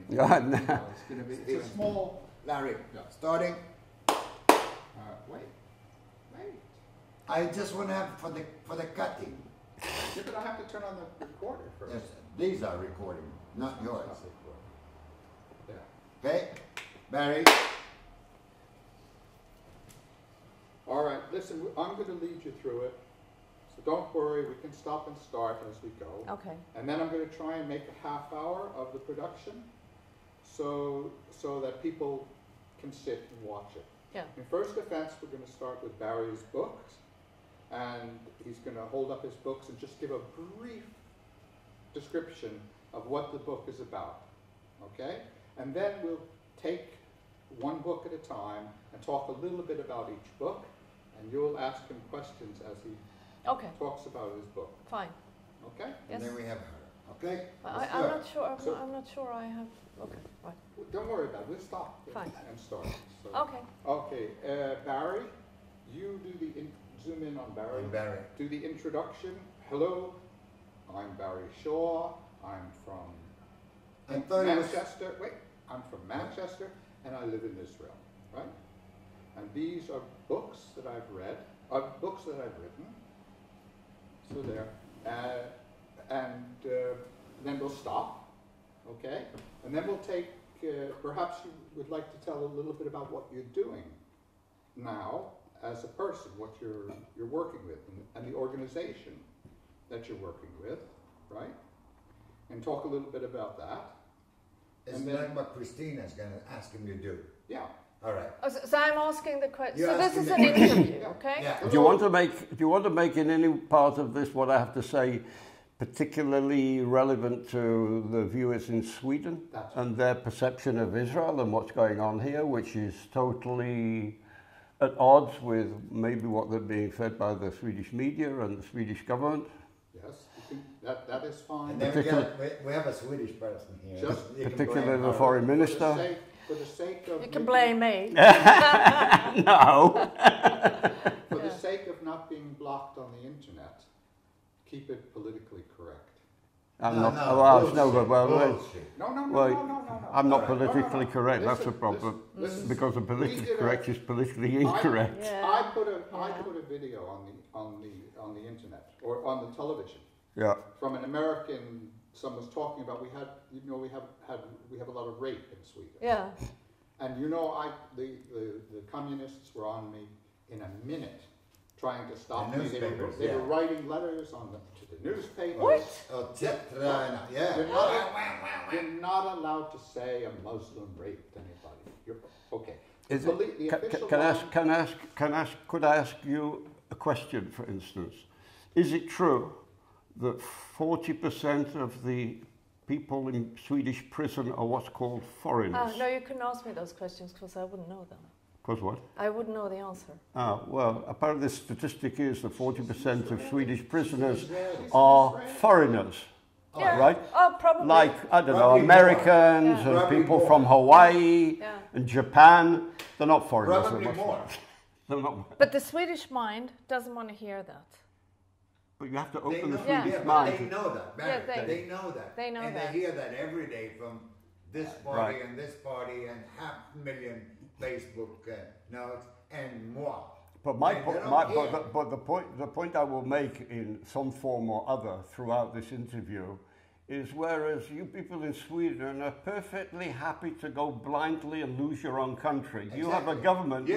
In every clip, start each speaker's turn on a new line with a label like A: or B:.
A: Yeah, no.
B: It's going to be it's a small,
C: Larry,
B: yeah.
C: starting.
B: Wait.
C: I just want to have for the cutting.
B: Yeah, but I have to turn on the recorder first.
C: Yes, these are recording, not yours.
B: Yeah.
C: Okay, Barry.
B: All right, listen, I'm going to lead you through it. So don't worry, we can stop and start as we go.
D: Okay.
B: And then I'm going to try and make a half hour of the production so that people can sit and watch it.
D: Yeah.
B: In first offense, we're going to start with Barry's books. And he's going to hold up his books and just give a brief description of what the book is about. Okay? And then we'll take one book at a time and talk a little bit about each book. And you'll ask him questions as he talks about his book.
D: Fine.
B: Okay?
D: Yes.
C: And then we have her. Okay?
D: I'm not sure. I'm not sure I have. Okay. Right.
B: Don't worry about it. We'll stop and start. So,
D: Okay.
B: Okay. Barry, you do the zoom in on Barry.
C: Barry.
B: Do the introduction. Hello, I'm Barry Shaw. I'm from Manchester. Wait, I'm from Manchester, and I live in Israel. Right? And these are books that I've read, books that I've written. So there. And then we'll stop. Okay? And then we'll take, perhaps you would like to tell a little bit about what you're doing now as a person, what you're working with, and the organization that you're working with, right? And talk a little bit about that.
C: Isn't that what Kristina is going to ask him to do?
B: Yeah.
C: All right.
D: Oh, so I'm asking the question.
C: You're
D: So this is an
C: asking
D: interview, okay?
C: Yeah.
A: Do you want to make in any part of this what I have to say particularly relevant to the viewers in Sweden and their perception of Israel and what's going on here, which is totally at odds with maybe what they're being fed by the Swedish media and the Swedish government?
B: Yes, that is fine.
C: And then we have a Swedish person here.
A: Particularly the foreign minister.
B: For the sake of...
D: You can blame me.
A: No.
B: For the sake of not being blocked on the internet, keep it politically correct.
A: I'm not. I'm not politically correct. That's the problem.
B: Listen,
A: because the politically correct is politically incorrect.
B: I put a video on the internet or on the television.
A: Yeah.
B: From an American. Someone was talking about we have a lot of rape in Sweden.
D: Yeah.
B: And the communists were on me in a minute, trying to stop me. They were writing letters to the newspapers.
D: What?
B: You're not allowed to say a Muslim raped anybody. Okay.
A: Could I ask you a question, for instance? Is it true that 40% of the people in Swedish prison are what's called foreigners?
D: No, you couldn't ask me those questions because I wouldn't know them.
A: Because what?
D: I wouldn't know the answer.
A: Well, apparently the statistic is that 40% of Swedish prisoners are foreigners.
D: Yeah.
A: Right?
D: Oh, probably.
A: Like, I don't know, Americans and people from Hawaii and Japan. They're not foreigners.
C: Probably more.
A: They're not.
D: But the Swedish mind doesn't want to hear that.
A: But you have to open the
C: Swedish
A: Swedish
C: mind.
A: mind.
C: They know that. They know that.
D: They know
C: and
D: that.
C: They hear that every day from this party and this party and 500,000 Facebook notes and more.
A: But the point I will make in some form or other throughout this interview is whereas you people in Sweden are perfectly happy to go blindly and lose your own country, exactly. You have a government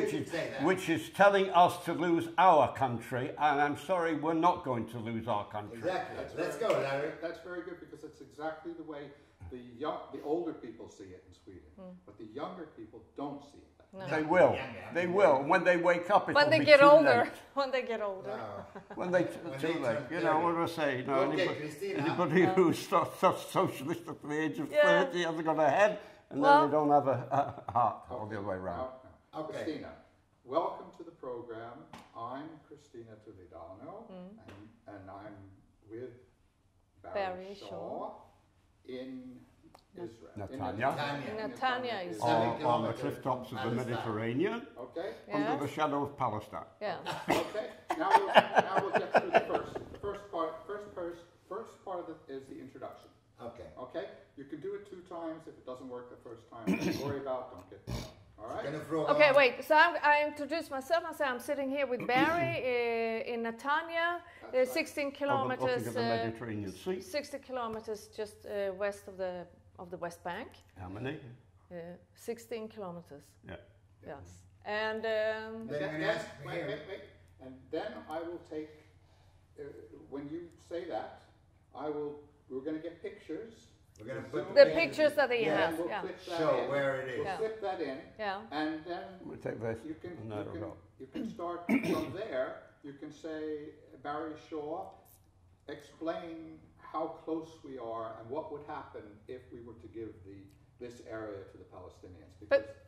A: which is telling us to lose our country, and I'm sorry, we're not going to lose our country.
C: Exactly. Let's go, Larry.
B: That's very good because it's exactly the way the older people see it in Sweden, but the younger people don't see it.
D: No.
A: They will. They will. When they wake up, it will be too late.
D: When they get older. When they get older.
A: When they too late. You know what I say? You know, anybody who starts socialist at the age of 30 hasn't got a head, and then they don't have a heart, or the other way around.
B: Okay. Kristina, welcome to the program. I'm Kristina1, and I'm with Barry Shaw in Israel.
A: Netanya is on the cliff tops of the Mediterranean, under the shadow of Palestine.
D: Yeah.
B: Okay. Now we'll get through the first part. First part of it is the introduction.
C: Okay.
B: Okay. You can do it 2 times. If it doesn't work the first time, don't worry about. Don't get down. All right.
D: Okay, wait. So I introduce myself. I say I'm sitting here with Barry in Netanya, 16 kilometers.
A: Of the Mediterranean Sea.
D: 60 kilometers just west of the West Bank.
A: How many?
D: 16 kilometers.
A: Yeah.
D: Yes. And
B: wait. And then I will take. When you say that, we're going to get pictures.
C: We're going to put
D: the pictures that he has.
B: We'll
D: Yeah.
C: show where it is.
B: We'll clip that in.
D: Yeah.
B: And then
A: We'll take this.
B: you can start from there. You can say, Barry Shaw, explain how close we are and what would happen if we were to give this area to the Palestinians.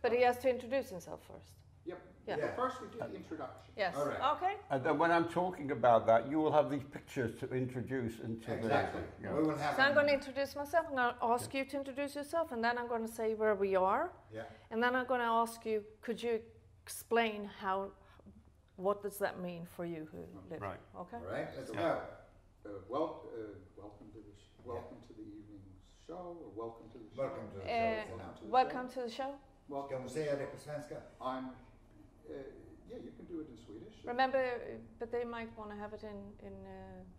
D: But he has to introduce himself first.
B: Yep.
D: Yeah.
B: But first we do the introduction.
D: Yes.
C: All right.
D: Okay.
A: And then when I'm talking about that, you will have these pictures to introduce into
C: Exactly.
A: the... Yeah.
C: We will have
D: So I'm going to introduce myself. I'm going to ask you to introduce yourself, and then I'm going to say where we are.
C: Yeah.
D: And then I'm going to ask you, could you explain what does that mean for you who live?
A: Right.
D: Okay.
C: All right, let's
A: Yeah.
C: go.
B: Welcome to the evening's show, or welcome to the show.
C: Welcome to the show.
D: Welcome to the show.
C: Ska vi säga det på svenska?
B: Yeah, you can do it in Swedish.
D: Remember, but they might want to have it in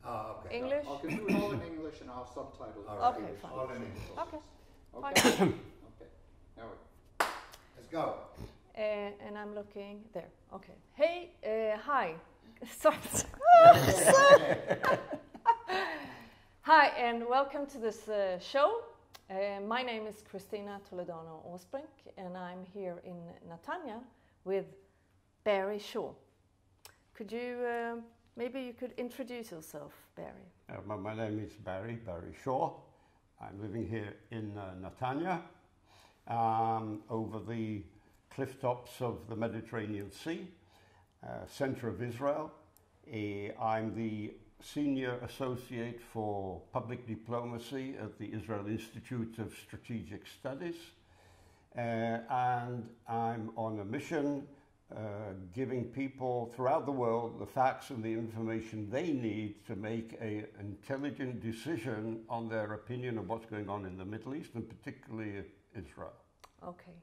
C: Okay.
D: English.
B: I can do it all in English and I'll subtitle it.
C: All
D: right. Okay,
B: English.
D: fine.
C: All in English.
D: Okay.
B: Okay.
D: Fine.
B: Okay. Now
C: Let's go.
D: And I'm looking there. Okay. Hey, hi. Sorry. Hi, and welcome to this show. My name is Kristina Toledano Åsbrink, and I'm here in Netanya with Barry Shaw. Could you, maybe you could introduce yourself, Barry?
A: My name is Barry Shaw. I'm living here in Netanya, over the cliff tops of the Mediterranean Sea, center of Israel. I'm the Senior Associate for Public Diplomacy at the Israel Institute of Strategic Studies, and I'm on a mission giving people throughout the world the facts and the information they need to make an intelligent decision on their opinion of what's going on in the Middle East, and particularly Israel.
D: Okay.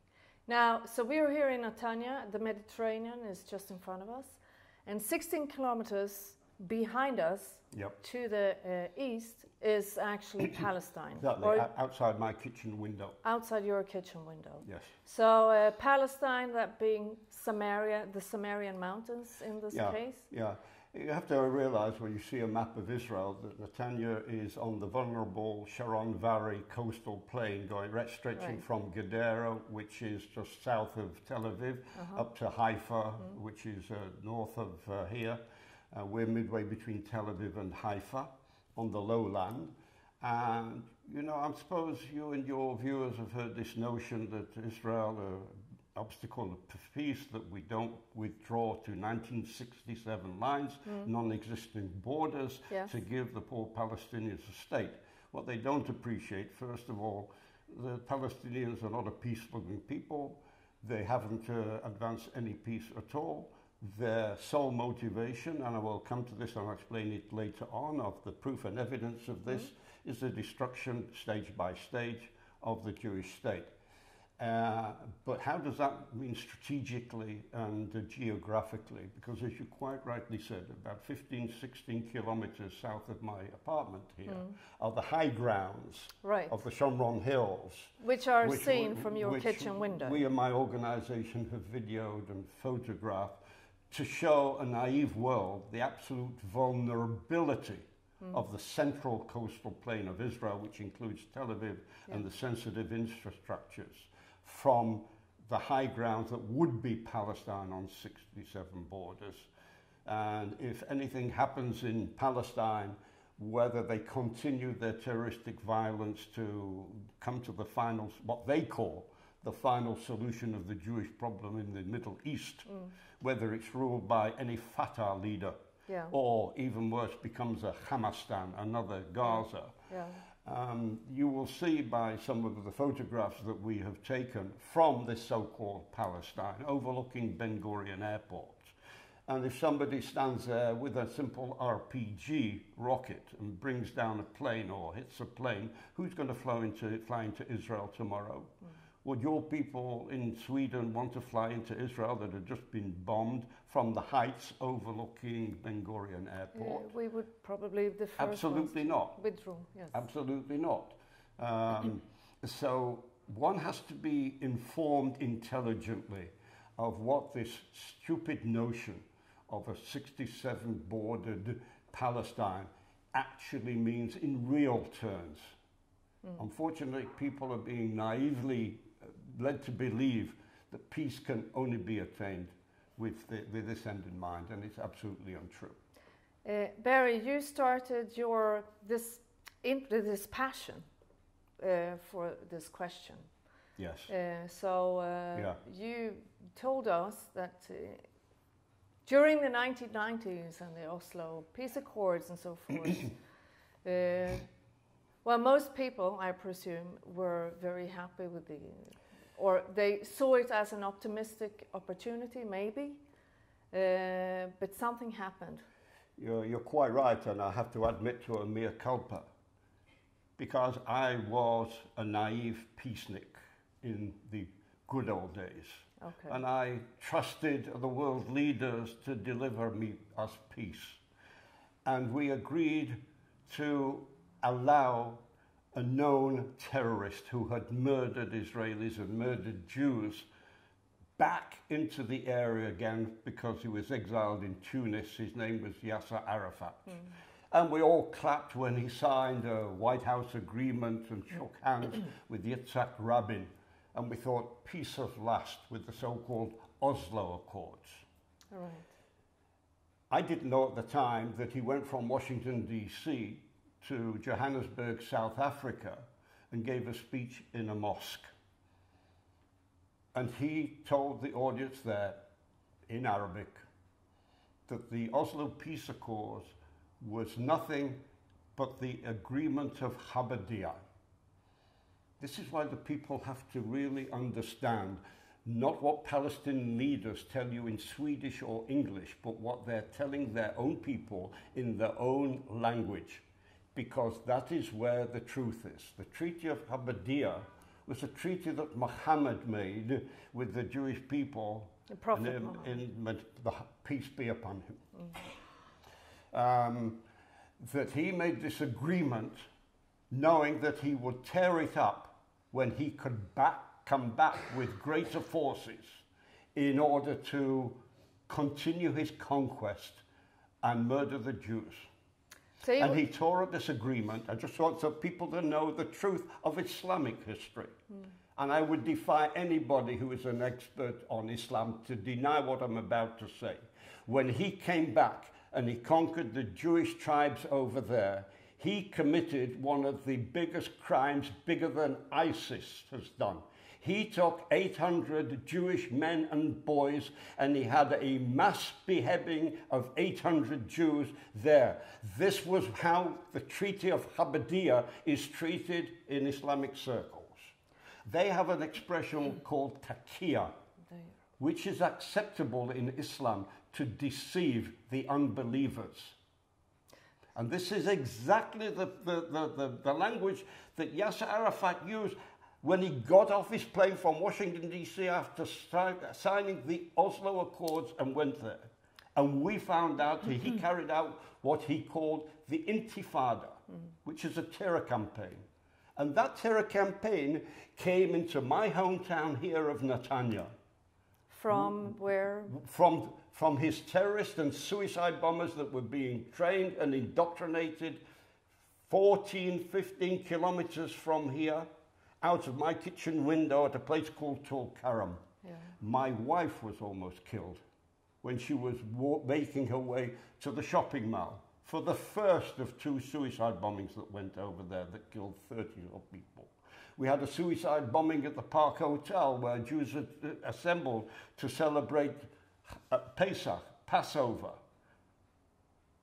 D: Now, so we're here in Netanya. The Mediterranean is just in front of us, and 16 kilometers behind us,
A: Yep.
D: to the east, is actually Palestine.
A: Exactly,
D: or
A: outside my kitchen window.
D: outside your kitchen window.
A: Yes.
D: So Palestine, that being Samaria, the Samarian mountains in this case.
A: Yeah, you have to realize when you see a map of Israel that Netanya is on the vulnerable Sharon Valley coastal plain, stretching from Gedera, which is just south of Tel Aviv, up to Haifa, which is north of here. We're midway between Tel Aviv and Haifa on the lowland. And, I suppose you and your viewers have heard this notion that Israel, obstacle to peace, that we don't withdraw to 1967 lines, non-existent borders, to give the poor Palestinians a state. What they don't appreciate, first of all, the Palestinians are not a peace-loving people. They haven't advanced any peace at all. Their sole motivation, and I will come to this and I'll explain it later on, of the proof and evidence of this, is the destruction, stage by stage, of the Jewish state. But how does that mean strategically and geographically? Because as you quite rightly said, about 15, 16 kilometers south of my apartment here are the high grounds of the Shomron Hills.
D: Which are seen from your kitchen window.
A: We and my organization have videoed and photographed to show a naive world the absolute vulnerability of the central coastal plain of Israel, which includes Tel Aviv and the sensitive infrastructures, from the high grounds that would be Palestine on 67 borders. And if anything happens in Palestine, whether they continue their terroristic violence to come to the final, what they call the final solution of the Jewish problem in the Middle East, whether it's ruled by any Fatah leader, or even worse, becomes a Hamastan, another Gaza. You will see by some of the photographs that we have taken from this so-called Palestine, overlooking Ben Gurion Airport, And if somebody stands there with a simple RPG rocket and brings down a plane or hits a plane, who's going to fly into Israel tomorrow? Mm. Would your people in Sweden want to fly into Israel that had just been bombed from the heights overlooking Ben Gurion Airport?
D: We would probably be the first
A: Absolutely not.
D: Withdraw, yes.
A: Absolutely not. So one has to be informed intelligently of what this stupid notion of a 67 bordered Palestine actually means in real terms. Mm. Unfortunately, people are being naively led to believe that peace can only be attained with this end in mind, and it's absolutely untrue.
D: Barry, you started this passion for this question.
A: Yes.
D: You told us that during the 1990s and the Oslo Peace Accords and so forth, well, most people, I presume, were very happy with or they saw it as an optimistic opportunity, maybe, but something happened.
A: You're quite right, and I have to admit to a mea culpa, because I was a naive peacenik in the good old days. Okay. And I trusted the world leaders to deliver us peace. And we agreed to allow a known terrorist who had murdered Israelis and murdered Jews back into the area again because he was exiled in Tunis. His name was Yasser Arafat. Mm. And we all clapped when he signed a White House agreement and shook hands with Yitzhak Rabin. And we thought peace at last with the so-called Oslo Accords.
D: All right.
A: I didn't know at the time that he went from Washington, D.C. to Johannesburg, South Africa, and gave a speech in a mosque. And he told the audience there, in Arabic, that the Oslo Peace Accords was nothing but the agreement of Habadiyah. This is why the people have to really understand not what Palestinian leaders tell you in Swedish or English, but what they're telling their own people in their own language, because that is where the truth is. The Treaty of Habadiyah was a treaty that Muhammad made with the Jewish people,
D: the Prophet Muhammad.
A: Peace be upon him. Mm. That he made this agreement knowing that he would tear it up when he could come back with greater forces in order to continue his conquest and murder the Jews. So and he tore up this agreement. I just want so people to know the truth of Islamic history. Mm. And I would defy anybody who is an expert on Islam to deny what I'm about to say. When he came back and he conquered the Jewish tribes over there, he committed one of the biggest crimes, bigger than ISIS has done. He took 800 Jewish men and boys, and he had a mass beheading of 800 Jews there. This was how the Treaty of Habadiyah is treated in Islamic circles. They have an expression called taqiyya, which is acceptable in Islam to deceive the unbelievers. And this is exactly the language that Yasser Arafat used when he got off his plane from Washington, D.C. after signing the Oslo Accords and went there. And we found out that he carried out what he called the Intifada, which is a terror campaign. And that terror campaign came into my hometown here of Netanya.
D: From where?
A: From his terrorist and suicide bombers that were being trained and indoctrinated 14, 15 kilometers from here, out of my kitchen window at a place called Tulkarem. Yeah. My wife was almost killed when she was making her way to the shopping mall for the first of 2 suicide bombings that went over there that killed 30 people. We had a suicide bombing at the Park Hotel where Jews had assembled to celebrate Pesach, Passover,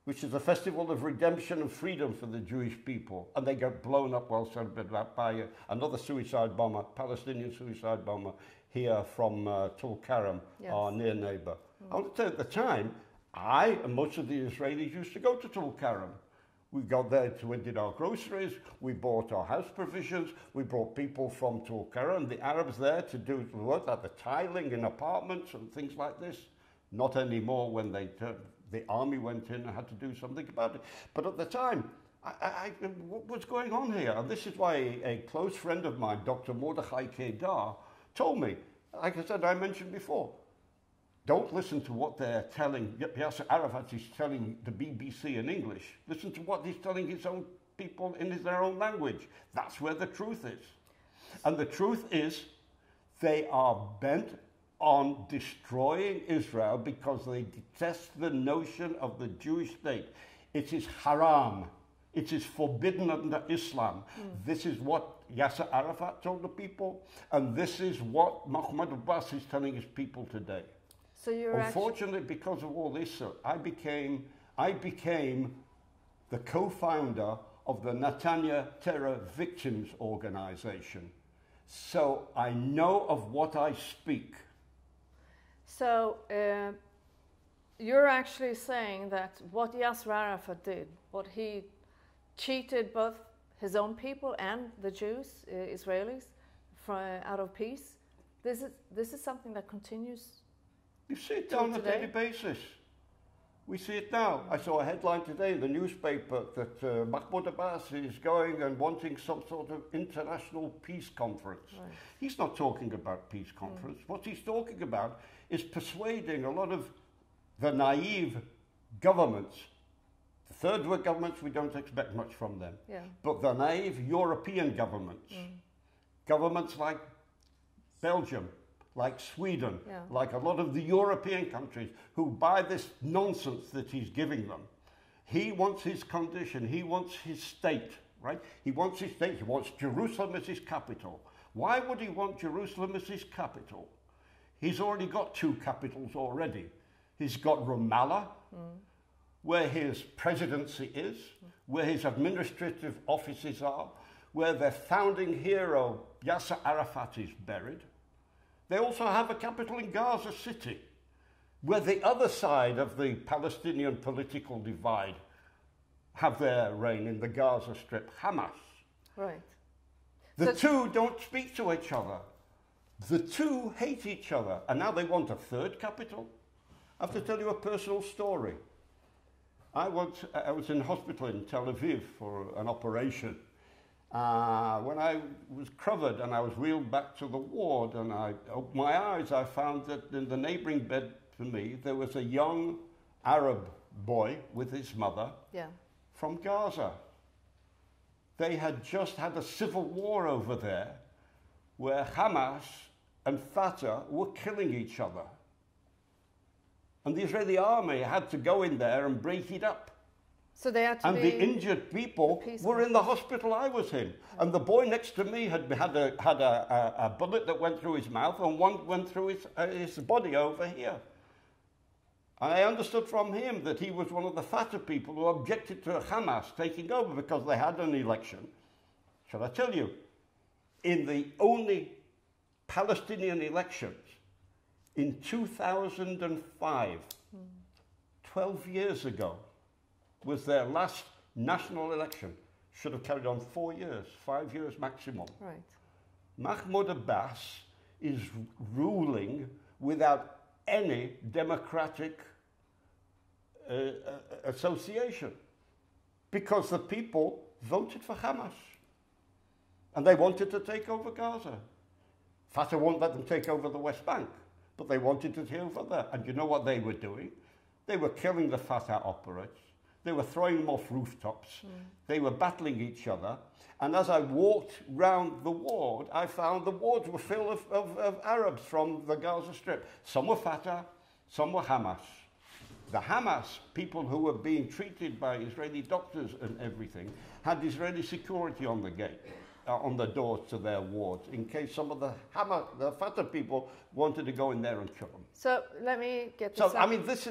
A: which is a festival of redemption and freedom for the Jewish people. And they got blown up while celebrated by another suicide bomber, Palestinian suicide bomber, here from Tulkarem, yes, our near neighbor. Mm. I want to tell you, at the time, I and most of the Israelis used to go to Tulkarem. We got there we did our groceries, we bought our house provisions, we brought people from Tulkarem, the Arabs there to do work like the tiling in apartments and things like this. Not anymore when the army went in and had to do something about it. But at the time, what was going on here? And this is why a close friend of mine, Dr. Mordechai Kedar, told me, like I said, I mentioned before, don't listen to what they're telling, Yasser Arafat is telling the BBC in English. Listen to what he's telling his own people in their own language. That's where the truth is. And the truth is, they are bent on destroying Israel because they detest the notion of the Jewish state. It is haram. It is forbidden under Islam. This is what Yasser Arafat told the people, and this is what Mahmoud Abbas is telling his people today.
D: So you're
A: unfortunately, because of all this, I became the co-founder of the Netanya Terror Victims Organization. So I know of what I speak.
D: So you're actually saying that what Yasser Arafat did, what he cheated both his own people and the Jews, Israelis, out of peace, this is something that continues.
A: You see it on a daily basis. We see it now. I saw a headline today in the newspaper that Mahmoud Abbas is going and wanting some sort of international peace conference. Right. He's not talking about peace conference. What he's talking about is persuading a lot of the naive governments. The third world governments, we don't expect much from them. Yeah. But the naive European governments, governments like Belgium, like Sweden, like a lot of the European countries who buy this nonsense that he's giving them. He wants his condition, he wants his state, right? He wants his state, he wants Jerusalem as his capital. Why would he want Jerusalem as his capital? He's already got two capitals already. He's got Ramallah, where his presidency is, where his administrative offices are, where their founding hero, Yasser Arafat, is buried. They also have a capital in Gaza City, where the other side of the Palestinian political divide have their reign in the Gaza Strip, Hamas.
D: Right.
A: The two don't speak to each other. The two hate each other. And now they want a third capital. I have to tell you a personal story. I was in hospital in Tel Aviv for an operation. When I was covered and I was wheeled back to the ward and I opened my eyes, I found that in the neighboring bed to me, there was a young Arab boy with his mother from Gaza. They had just had a civil war over there where Hamas and Fatah were killing each other. And the Israeli army had to go in there and break it up.
D: So they had to
A: the injured people were in the hospital I was in. And the boy next to me had a bullet that went through his mouth and one went through his body over here. And I understood from him that he was one of the Fatah people who objected to Hamas taking over because they had an election. Shall I tell you, in the only Palestinian elections in 2005, 12 years ago, was their last national election. Should have carried on 4 years, 5 years maximum.
D: Right.
A: Mahmoud Abbas is ruling without any democratic association because the people voted for Hamas and they wanted to take over Gaza. Fatah won't let them take over the West Bank, but they wanted to take over there. And you know what they were doing? They were killing the Fatah operatives. They were throwing them off rooftops. They were battling each other. And as I walked round the ward, I found the wards were full of Arabs from the Gaza Strip. Some were Fatah, some were Hamas. The Hamas people who were being treated by Israeli doctors and everything had Israeli security on the gate, on the doors to their wards, in case some of the Fatah people wanted to go in there and kill them.
D: So let me get this.
A: I mean, this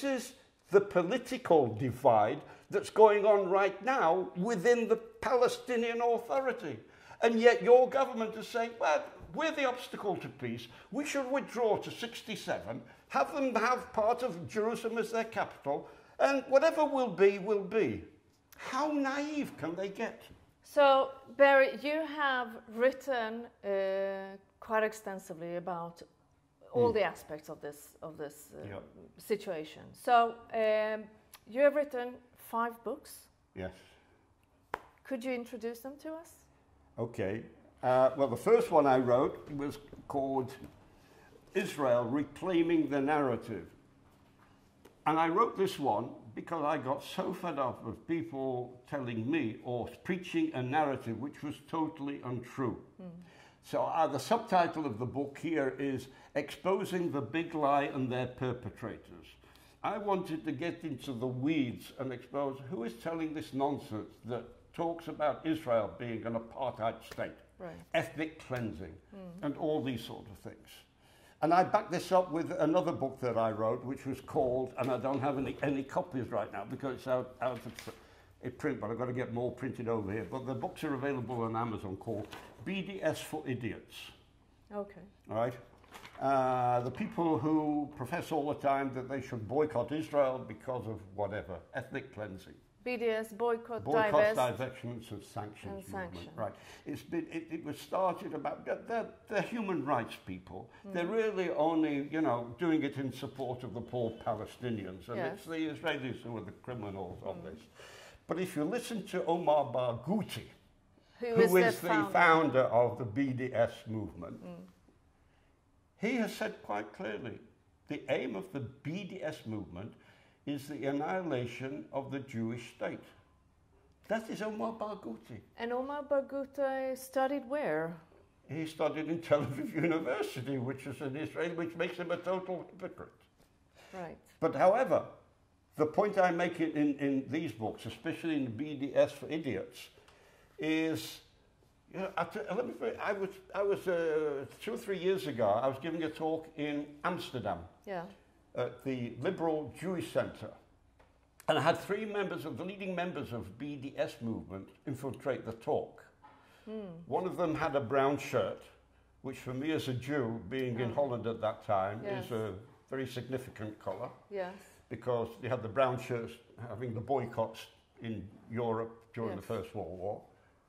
A: is the political divide that's going on right now within the Palestinian Authority. And yet your government is saying, well, we're the obstacle to peace. We should withdraw to 67, have them have part of Jerusalem as their capital, and whatever will be, will be. How naive can they get?
D: So, Barry, you have written quite extensively about all the aspects of this situation. So, you have written 5 books.
A: Yes.
D: Could you introduce them to us?
A: Okay. Well, the first one I wrote was called Israel Reclaiming the Narrative. And I wrote this one because I got so fed up of people telling me or preaching a narrative which was totally untrue. So the subtitle of the book here is Exposing the Big Lie and Their Perpetrators. I wanted to get into the weeds and expose who is telling this nonsense that talks about Israel being an apartheid state, ethnic cleansing, and all these sort of things. And I backed this up with another book that I wrote, which was called, and I don't have any copies right now because it's out of print, but I've got to get more printed over here. But the books are available on Amazon, called BDS for Idiots.
D: Okay.
A: All right? The people who profess all the time that they should boycott Israel because of whatever, ethnic cleansing.
D: BDS, boycott,
A: divestments and sanctions movement. Right. It was started about, they're human rights people. They're really only, doing it in support of the poor Palestinians. And it's the Israelis who are the criminals of this. But if you listen to Omar Barghouti, who is the founder of the BDS movement, he has said quite clearly, the aim of the BDS movement is the annihilation of the Jewish state. That is Omar Barghouti.
D: And Omar Barghouti studied where?
A: He studied in Tel Aviv University, which is in Israel, which makes him a total hypocrite.
D: Right.
A: But however, the point I make in these books, especially in the BDS for Idiots, is, I was 2 or 3 years ago, I was giving a talk in Amsterdam.
D: Yeah.
A: At the Liberal Jewish Center. And I had 3 members of the leading members of BDS movement infiltrate the talk. One of them had a brown shirt, which for me as a Jew, being in Holland at that time, is a very significant color. Yes. Because they had the brown shirts having the boycotts in Europe during the First World War,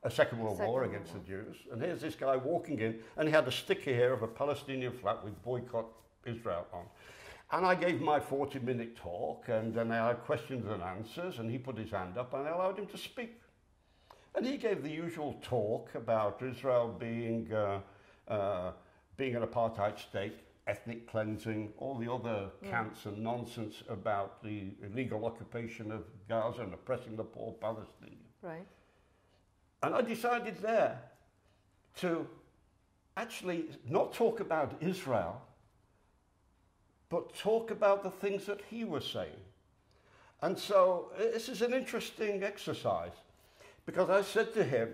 A: Second World War against the Jews. And here's this guy walking in, and he had a sticker here of a Palestinian flag with boycott Israel on. And I gave my 40-minute talk, and then I had questions and answers, and he put his hand up, and I allowed him to speak. And he gave the usual talk about Israel being an apartheid state, ethnic cleansing, all the other cants and nonsense about the illegal occupation of Gaza and oppressing the poor Palestinians.
D: Right.
A: And I decided there to actually not talk about Israel, but talk about the things that he was saying. And so this is an interesting exercise, because I said to him,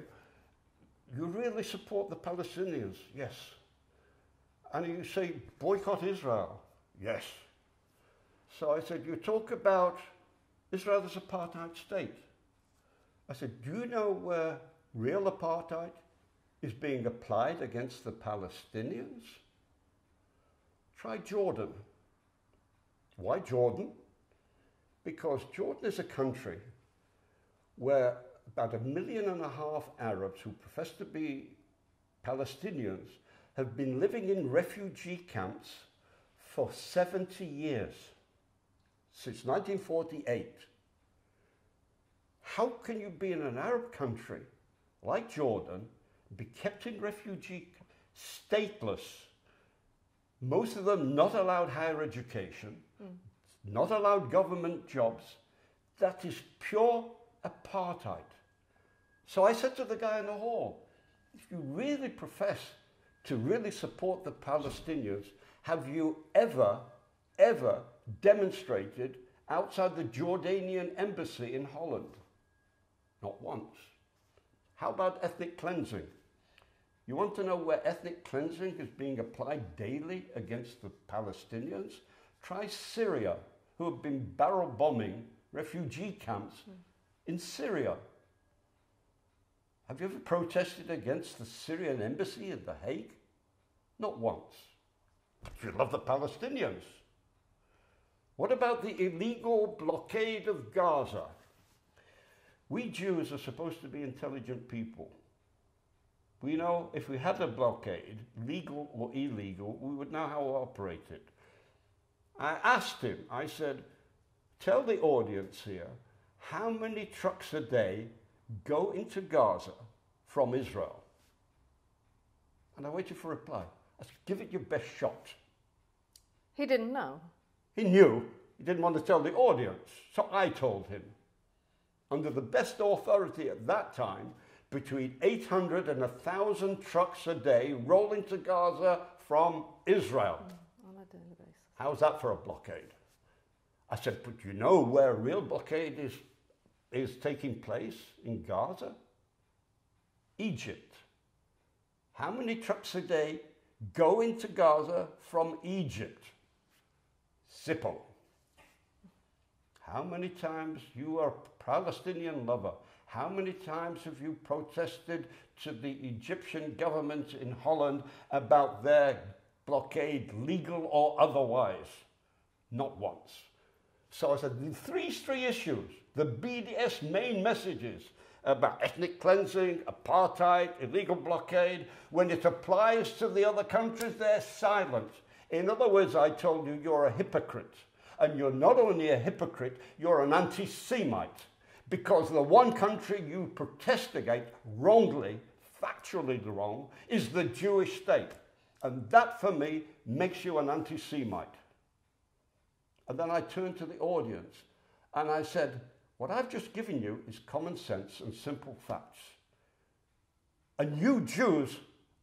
A: you really support the Palestinians? Yes. And you say, boycott Israel? Yes. So I said, you talk about Israel as apartheid state. I said, do you know where real apartheid is being applied against the Palestinians? Try Jordan. Why Jordan? Because Jordan is a country where about 1.5 million Arabs who profess to be Palestinians have been living in refugee camps for 70 years, since 1948. How can you be in an Arab country like Jordan, be kept in refugee, stateless, most of them not allowed higher education, not allowed government jobs? That is pure apartheid. So I said to the guy in the hall, if you really profess to really support the Palestinians, have you ever demonstrated outside the Jordanian embassy in Holland? Not once. How about ethnic cleansing? You want to know where ethnic cleansing is being applied daily against the Palestinians? Try Syria, who have been barrel bombing refugee camps in Syria. Have you ever protested against the Syrian embassy in The Hague? Not once. But you love the Palestinians. What about the illegal blockade of Gaza? We Jews are supposed to be intelligent people. We know if we had a blockade, legal or illegal, we would know how to operate it. I asked him, I said, tell the audience here, how many trucks a day go into Gaza from Israel? And I waited for a reply. I said, give it your best shot.
D: He didn't know.
A: He knew. He didn't want to tell the audience. So I told him. Under the best authority at that time, between 800 and 1,000 trucks a day rolling to Gaza from Israel.
D: On a daily basis.
A: How's that for a blockade? I said, but you know where a real blockade is taking place in Gaza? Egypt. How many trucks a day go into Gaza from Egypt? Zippo. How many times, you are a Palestinian lover, how many times have you protested to the Egyptian government in Holland about their blockade, legal or otherwise? Not once. So I said, the three issues, the BDS main messages about ethnic cleansing, apartheid, illegal blockade, when it applies to the other countries, they're silent. In other words, I told you, you're a hypocrite. And you're not only a hypocrite, you're an anti-Semite. Because the one country you protest against, wrongly, factually wrong, is the Jewish state. And that, for me, makes you an anti-Semite. And then I turned to the audience and I said, what I've just given you is common sense and simple facts. And you Jews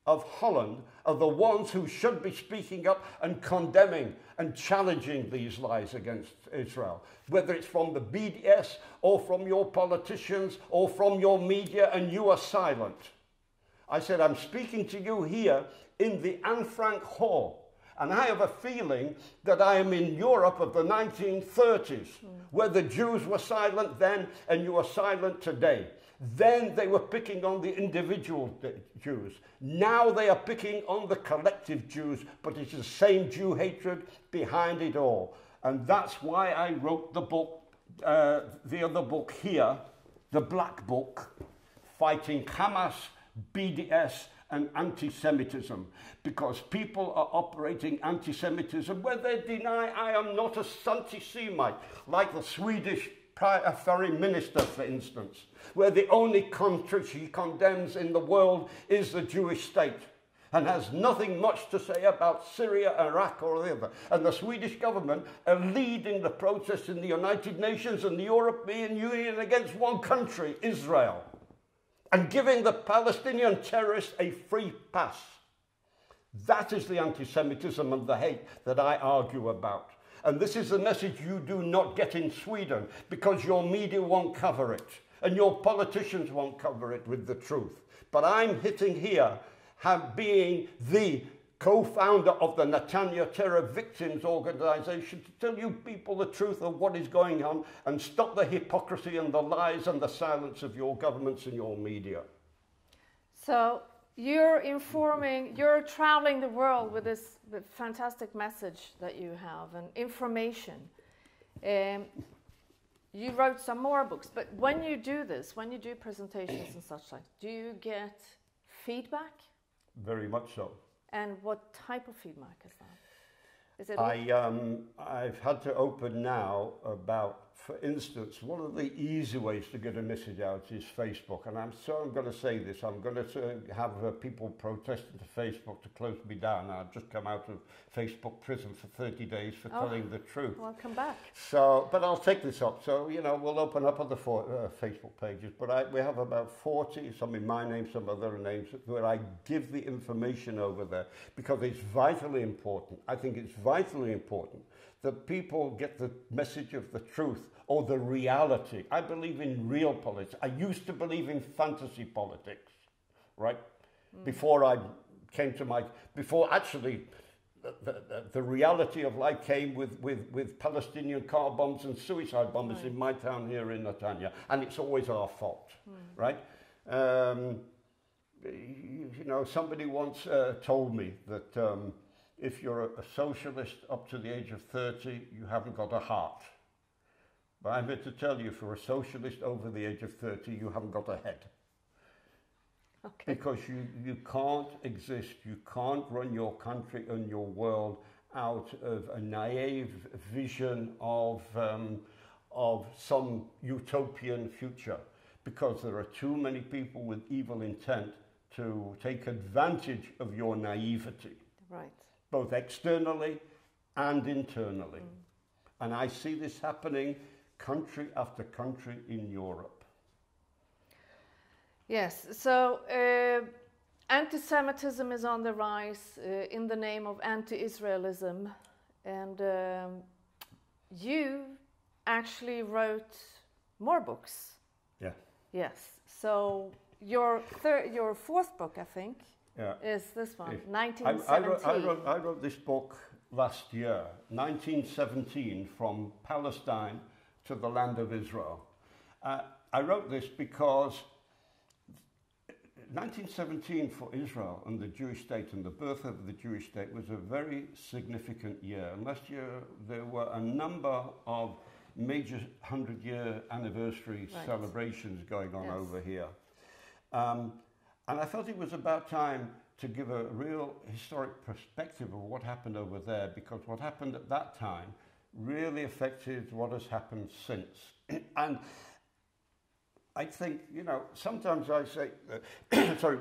A: of Holland are the ones who should be speaking up and condemning and challenging these lies against Israel, whether it's from the BDS or from your politicians or from your media, and you are silent. I said, I'm speaking to you here in the Anne Frank Hall, and I have a feeling that I am in Europe of the 1930s, where the Jews were silent then and you are silent today. Then they were picking on the individual Jews. Now they are picking on the collective Jews, but it's the same Jew hatred behind it all. And that's why I wrote the book, the other book here, the Black Book, Fighting Hamas, BDS, and anti-Semitism, because people are operating anti-Semitism where they deny I am not a anti-Semite, like the Swedish foreign minister, for instance, where the only country she condemns in the world is the Jewish state and has nothing much to say about Syria, Iraq or the other. And the Swedish government are leading the protests in the United Nations and the European Union against one country, Israel, and giving the Palestinian terrorists a free pass. That is the anti-Semitism and the hate that I argue about. And this is the message you do not get in Sweden, because your media won't cover it and your politicians won't cover it with the truth. But I'm hitting here, being the co-founder of the Netanya Terror Victims Organization, to tell you people the truth of what is going on and stop the hypocrisy and the lies and the silence of your governments and your media.
D: So you're traveling the world with this fantastic message that you have and information. You wrote some more books, but when you do this, when you do presentations and such like, do you get feedback?
A: Very much so.
D: And what type of feedback is that? Is it
A: I've had to open now about, for instance, one of the easy ways to get a message out is Facebook. And I'm going to say this, I'm going to have people protesting to Facebook to close me down. I've just come out of Facebook prison for 30 days for telling the truth.
D: Welcome back.
A: So, but I'll take this up. So, you know, we'll open up other Facebook pages. But we have about 40, some in my name, some other names, where I give the information over there because it's vitally important. I think it's vitally important that people get the message of the truth or the reality. I believe in real politics. I used to believe in fantasy politics, right? Before I came to before actually the reality of life came with Palestinian car bombs and suicide bombers in my town here in Netanya. And it's always our fault, right? You know, somebody once told me that if you're a socialist up to the age of 30, you haven't got a heart. But I'm here to tell you, if you're a socialist over the age of 30, you haven't got a head.
D: Okay.
A: Because you can't exist, you can't run your country and your world out of a naive vision of some utopian future, because there are too many people with evil intent to take advantage of your naivety,
D: Right.
A: both externally and internally. And I see this happening country after country in Europe.
D: Yes, so anti-Semitism is on the rise in the name of anti-Israelism, and you actually wrote more books.
A: Yeah.
D: Yes, so your fourth book, I think,
A: Yeah.
D: is this one,
A: If-
D: 1917.
A: I wrote this book last year, 1917, From Palestine to the Land of Israel. I wrote this because 1917 for Israel and the Jewish state and the birth of the Jewish state was a very significant year. And last year there were a number of major 100-year anniversary celebrations going on over here. And I thought it was about time to give a real historic perspective of what happened over there, because what happened at that time really affected what has happened since. And I think, you know, sometimes I say, sorry,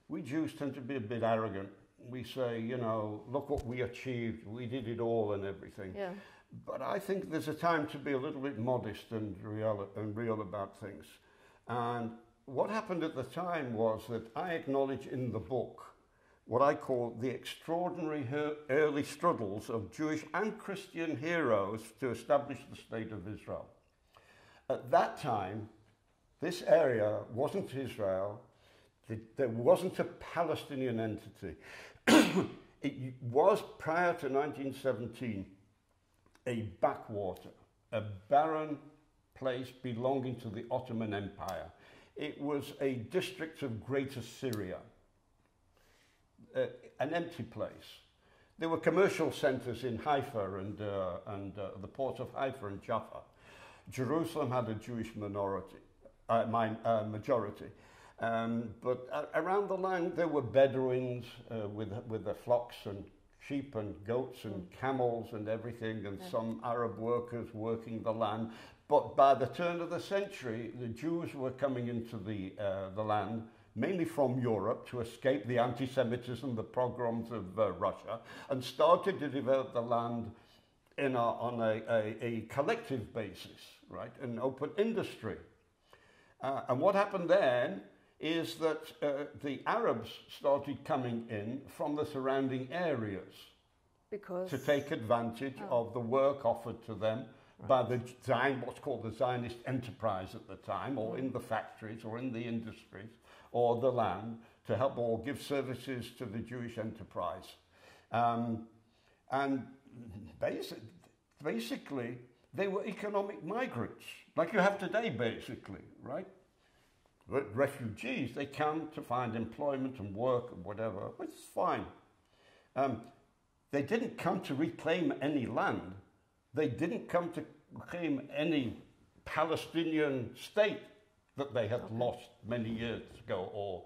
A: we Jews tend to be a bit arrogant. We say, you know, look what we achieved, we did it all and everything.
D: Yeah.
A: But I think there's a time to be a little bit modest and real about things. And what happened at the time was that I acknowledge in the book what I call the extraordinary early struggles of Jewish and Christian heroes to establish the state of Israel. At that time, this area wasn't Israel, there wasn't a Palestinian entity. It was, prior to 1917, a backwater, a barren place belonging to the Ottoman Empire. It was a district of Greater Syria, an empty place. There were commercial centers in Haifa and the port of Haifa and Jaffa. Jerusalem had a Jewish majority. But around the land there were Bedouins with their flocks and sheep and goats and camels and everything, and some Arab workers working the land. But by the turn of the century, the Jews were coming into the land, mainly from Europe, to escape the anti-Semitism, the pogroms of Russia, and started to develop the land on a collective basis, right, an open industry. And what happened then is that the Arabs started coming in from the surrounding areas to take advantage of the work offered to them by the what's called the Zionist enterprise at the time, or in the factories, or in the industries, or the land, to help or give services to the Jewish enterprise. And basically, they were economic migrants, like you have today, basically, right? But refugees, they come to find employment and work and whatever, which is fine. They didn't come to reclaim any land. They didn't come to claim any Palestinian state that they had lost many years ago, or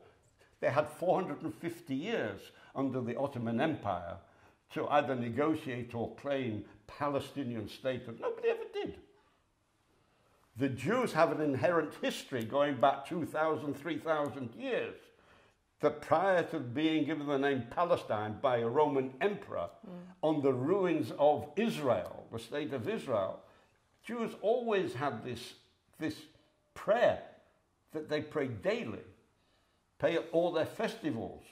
A: they had 450 years under the Ottoman Empire to either negotiate or claim Palestinian statehood. Nobody ever did. The Jews have an inherent history going back 2,000, 3,000 years, that prior to being given the name Palestine by a Roman emperor on the ruins of Israel, the state of Israel, Jews always had this prayer that they prayed daily, pay at all their festivals,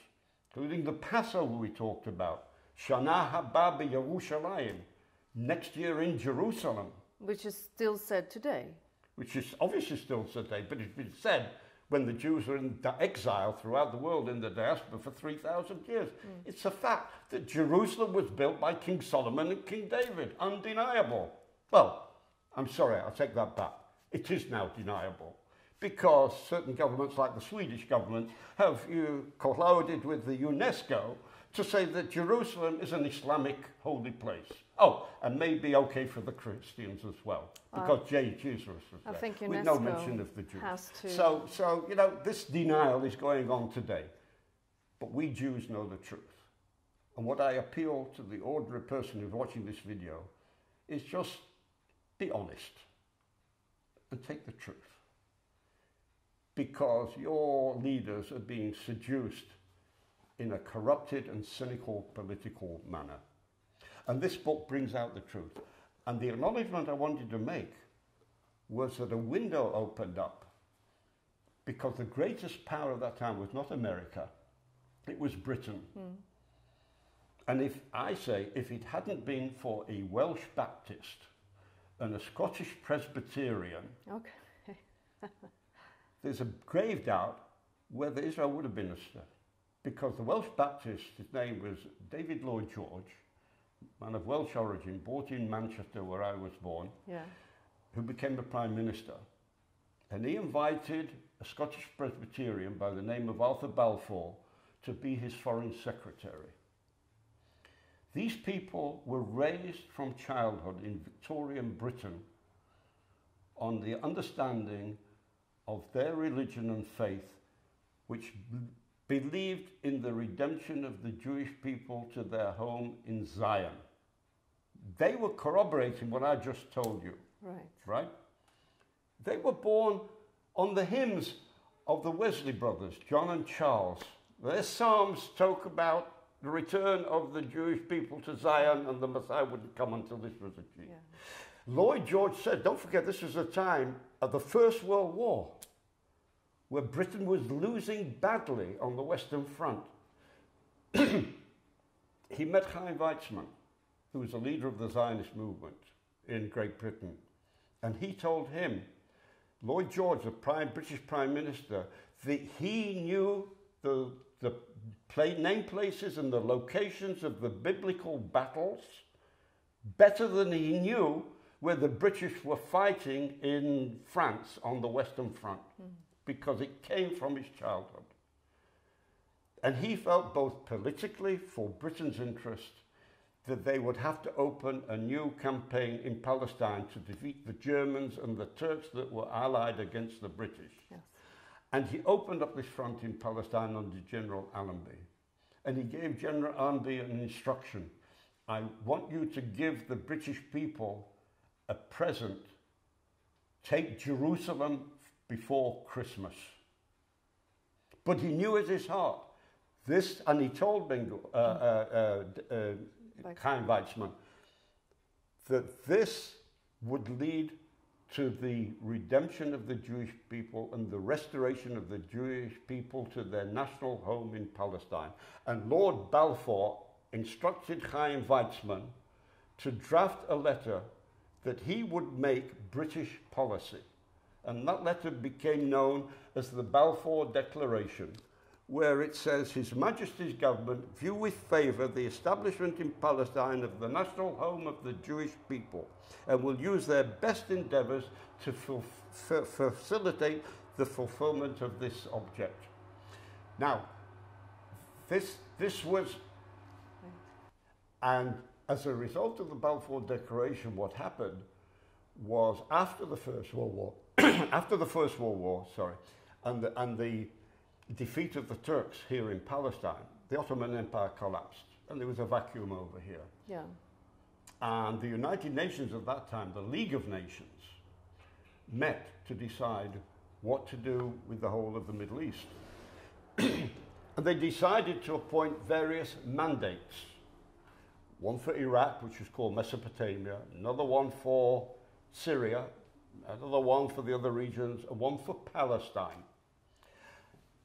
A: including the Passover we talked about, Shana Haba B'Yerushalayim, next year in Jerusalem.
D: Which is still said today.
A: Which is obviously still today, but it's been said when the Jews were in exile throughout the world in the diaspora for 3,000 years. It's a fact that Jerusalem was built by King Solomon and King David, undeniable. Well, I'm sorry, I'll take that back. It is now deniable, because certain governments, like the Swedish government, have colluded with the UNESCO to say that Jerusalem is an Islamic holy place. Oh, and maybe okay for the Christians as well, because Jesus was there,
D: I think UNESCO
A: with no mention of the Jews.
D: has to...
A: So, you know, this denial is going on today, but we Jews know the truth. And what I appeal to the ordinary person who's watching this video is just be honest and take the truth. Because your leaders are being seduced in a corrupted and cynical political manner. And this book brings out the truth. And the acknowledgement I wanted to make was that a window opened up, because the greatest power at that time was not America, it was Britain. And if it hadn't been for a Welsh Baptist and a Scottish Presbyterian,
D: Okay.
A: there's a grave doubt whether Israel would have been a state. Because the Welsh Baptist, his name was David Lloyd George, man of Welsh origin, born in Manchester where I was born, who became the Prime Minister. And he invited a Scottish Presbyterian by the name of Arthur Balfour to be his Foreign Secretary. These people were raised from childhood in Victorian Britain on the understanding of their religion and faith, which believed in the redemption of the Jewish people to their home in Zion. They were corroborating what I just told you. Right? They were born on the hymns of the Wesley brothers, John and Charles. Their psalms talk about the return of the Jewish people to Zion, and the Messiah wouldn't come until this was achieved. Lloyd George said, don't forget, this was the time of the First World War, where Britain was losing badly on the Western Front. He met Chaim Weizmann, who was a leader of the Zionist movement in Great Britain. And he told him, Lloyd George, the British Prime Minister, that he knew the name places and the locations of the biblical battles better than he knew where the British were fighting in France on the Western Front, because it came from his childhood. And he felt both politically, for Britain's interest, that they would have to open a new campaign in Palestine to defeat the Germans and the Turks that were allied against the British. And he opened up this front in Palestine under General Allenby. And he gave General Allenby an instruction. I want you to give the British people a present. Take Jerusalem before Christmas. But he knew in his heart this, and he told Chaim Weizmann that this would lead to the redemption of the Jewish people and the restoration of the Jewish people to their national home in Palestine. And Lord Balfour instructed Chaim Weizmann to draft a letter that he would make British policy. And that letter became known as the Balfour Declaration, where it says, His Majesty's government view with favour the establishment in Palestine of the national home of the Jewish people, and will use their best endeavours to facilitate the fulfilment of this object. Now, this was, and as a result of the Balfour Declaration, what happened was after the First World War, and the defeat of the Turks here in Palestine, the Ottoman Empire collapsed, and there was a vacuum over here. And the United Nations at that time, the League of Nations, met to decide what to do with the whole of the Middle East. And they decided to appoint various mandates. One for Iraq, which was called Mesopotamia, another one for Syria, another one for the other regions, and one for Palestine.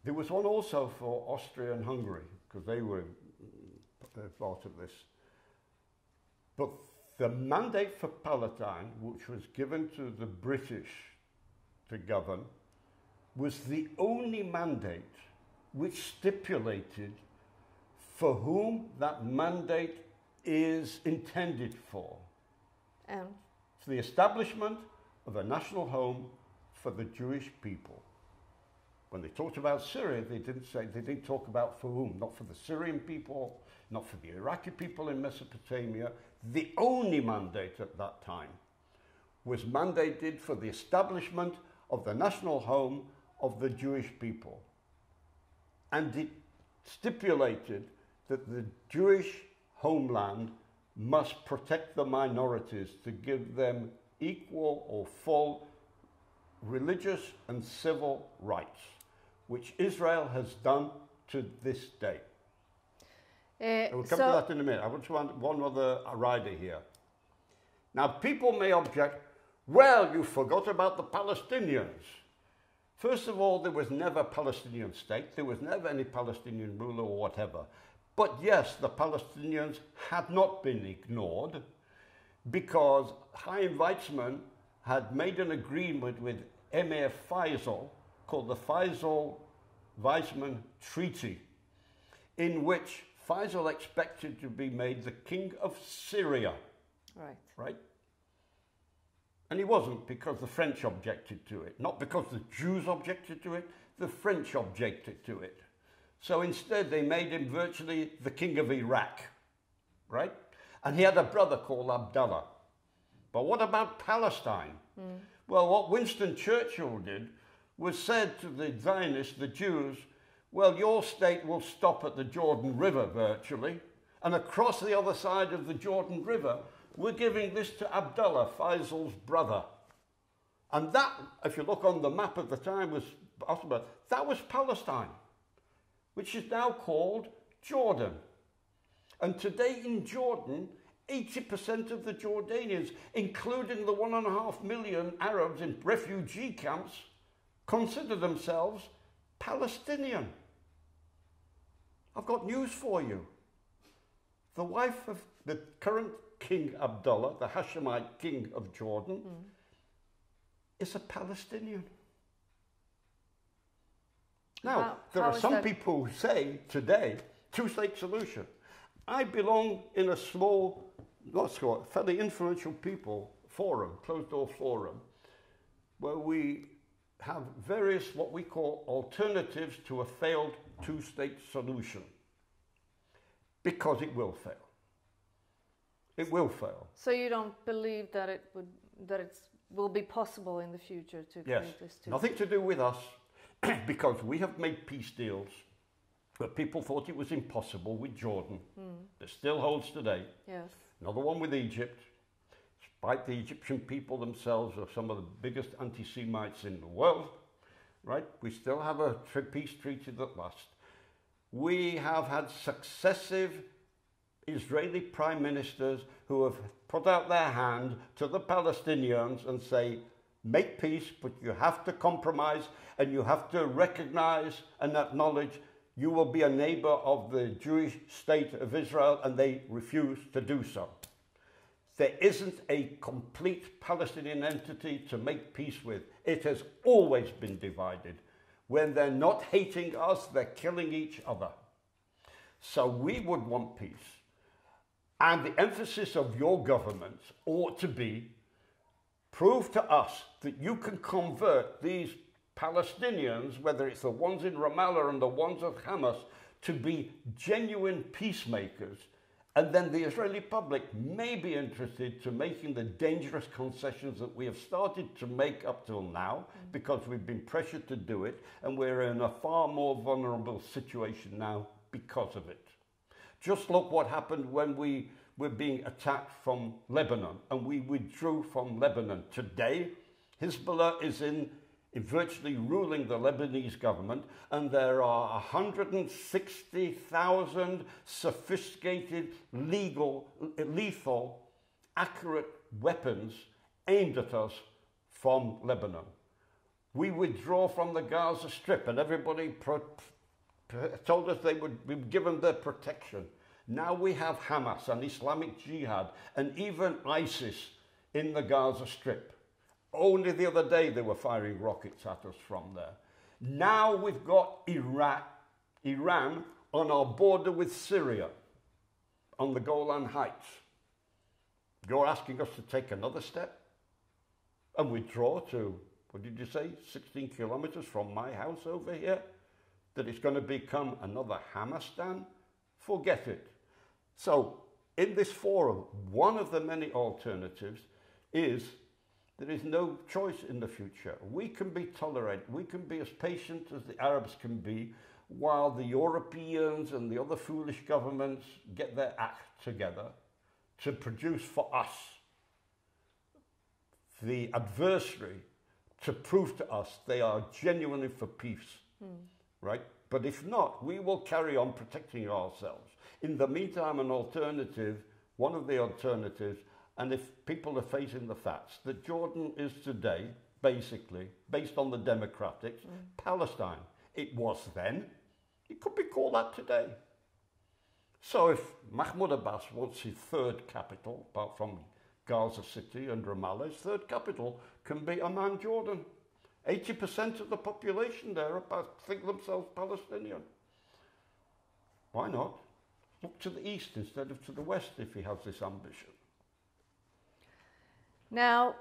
A: There was one also for Austria and Hungary, because they were part of this. But the mandate for Palestine, which was given to the British to govern, was the only mandate which stipulated for whom that mandate is intended for.
D: And?
A: For the establishment of a national home for the Jewish people. When they talked about Syria, they didn't talk about for whom, not for the Syrian people, not for the Iraqi people in Mesopotamia. The only mandate at that time was mandated for the establishment of the national home of the Jewish people. And it stipulated that the Jewish homeland must protect the minorities to give them equal or full religious and civil rights, which Israel has done to this day. We'll come to that in a minute. I want to add one other rider here. Now, people may object, well, you forgot about the Palestinians. First of all, there was never a Palestinian state. There was never any Palestinian ruler or whatever. But yes, the Palestinians had not been ignored because Chaim Weizmann had made an agreement with Emir Faisal called the Faisal-Weizmann Treaty, in which Faisal expected to be made the king of Syria. Right? And he wasn't, because the French objected to it. Not because the Jews objected to it, the French objected to it. So instead they made him virtually the king of Iraq, right? And he had a brother called Abdullah. But what about Palestine? Well, what Winston Churchill did was said to the Zionists, the Jews, well, your state will stop at the Jordan River virtually, and across the other side of the Jordan River, we're giving this to Abdullah, Faisal's brother. And that, if you look on the map at the time, that was Palestine, which is now called Jordan. And today in Jordan, 80% of the Jordanians, including the 1.5 million Arabs in refugee camps, consider themselves Palestinian. I've got news for you. The wife of the current King Abdullah, the Hashemite king of Jordan, is a Palestinian. Now, there are some people who say today, two-state solution. I belong in a small, fairly influential people forum, closed-door forum, where we have various what we call alternatives to a failed two-state solution, because it will fail. It will fail.
D: So you don't believe that it will be possible in the future to create this two?
A: Nothing to do with us, because we have made peace deals where people thought it was impossible with Jordan. It still holds today.
D: Yes.
A: Another one with Egypt. Despite the Egyptian people themselves are some of the biggest anti-Semites in the world, right? We still have a peace treaty that lasts. We have had successive Israeli prime ministers who have put out their hand to the Palestinians and say, make peace, but you have to compromise and you have to recognize and acknowledge you will be a neighbor of the Jewish state of Israel, and they refuse to do so. There isn't a complete Palestinian entity to make peace with. It has always been divided. When they're not hating us, they're killing each other. So we would want peace. And the emphasis of your governments ought to be, prove to us that you can convert these Palestinians, whether it's the ones in Ramallah and the ones of Hamas, to be genuine peacemakers. And then the Israeli public may be interested to making the dangerous concessions that we have started to make up till now, because we've been pressured to do it, and we're in a far more vulnerable situation now because of it. Just look what happened when we were being attacked from Lebanon, and we withdrew from Lebanon. Today, Hezbollah is in virtually ruling the Lebanese government, and there are 160,000 sophisticated, lethal, accurate weapons aimed at us from Lebanon. We withdraw from the Gaza Strip, and everybody told us they would be given their protection. Now we have Hamas and Islamic Jihad and even ISIS in the Gaza Strip. Only the other day they were firing rockets at us from there. Now we've got Iran on our border with Syria, on the Golan Heights. You're asking us to take another step and withdraw to what did you say, 16 kilometers from my house over here, that it's going to become another Hamastan? Forget it. So in this forum, one of the many alternatives is there is no choice in the future. We can be tolerant, we can be as patient as the Arabs can be, while the Europeans and the other foolish governments get their act together to produce for us the adversary, to prove to us they are genuinely for peace, right? But if not, we will carry on protecting ourselves. In the meantime, an alternative, one of the alternatives, and if people are facing the facts, that Jordan is today, basically, based on the democratics, Palestine. It was then, it could be called that today. So if Mahmoud Abbas wants his third capital, apart from Gaza City and Ramallah, his third capital can be Amman, Jordan. 80% of the population there think themselves Palestinian. Why not? Look to the east instead of to the west if he has this ambition.
D: Now,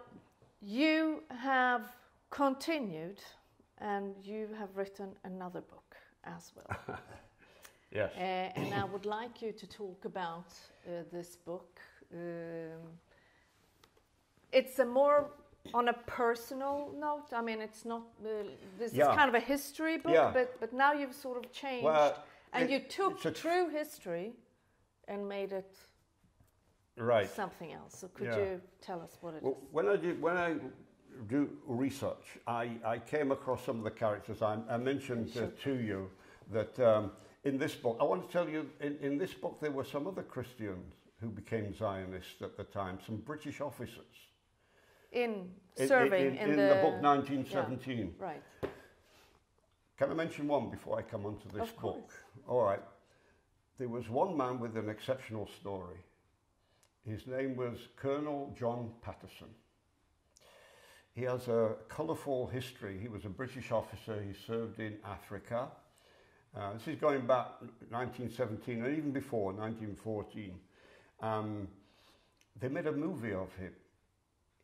D: you have continued and you have written another book as well.
A: Yes.
D: And I would like you to talk about this book. It's a more on a personal note. I mean, it's not, this is kind of a history book, but now you've sort of changed. And you took true history and made it something else. So could you tell us what it is?
A: When I do research, I came across some of the characters. I mentioned to you that in this book, I want to tell you, in this book there were some other Christians who became Zionists at the time, some British officers.
D: Serving
A: in the book 1917.
D: Yeah, right.
A: Can I mention one before I come on to this book?
D: Course.
A: All right. There was one man with an exceptional story. His name was Colonel John Patterson. He has a colourful history. He was a British officer. He served in Africa. This is going back 1917 and even before, 1914. They made a movie of him.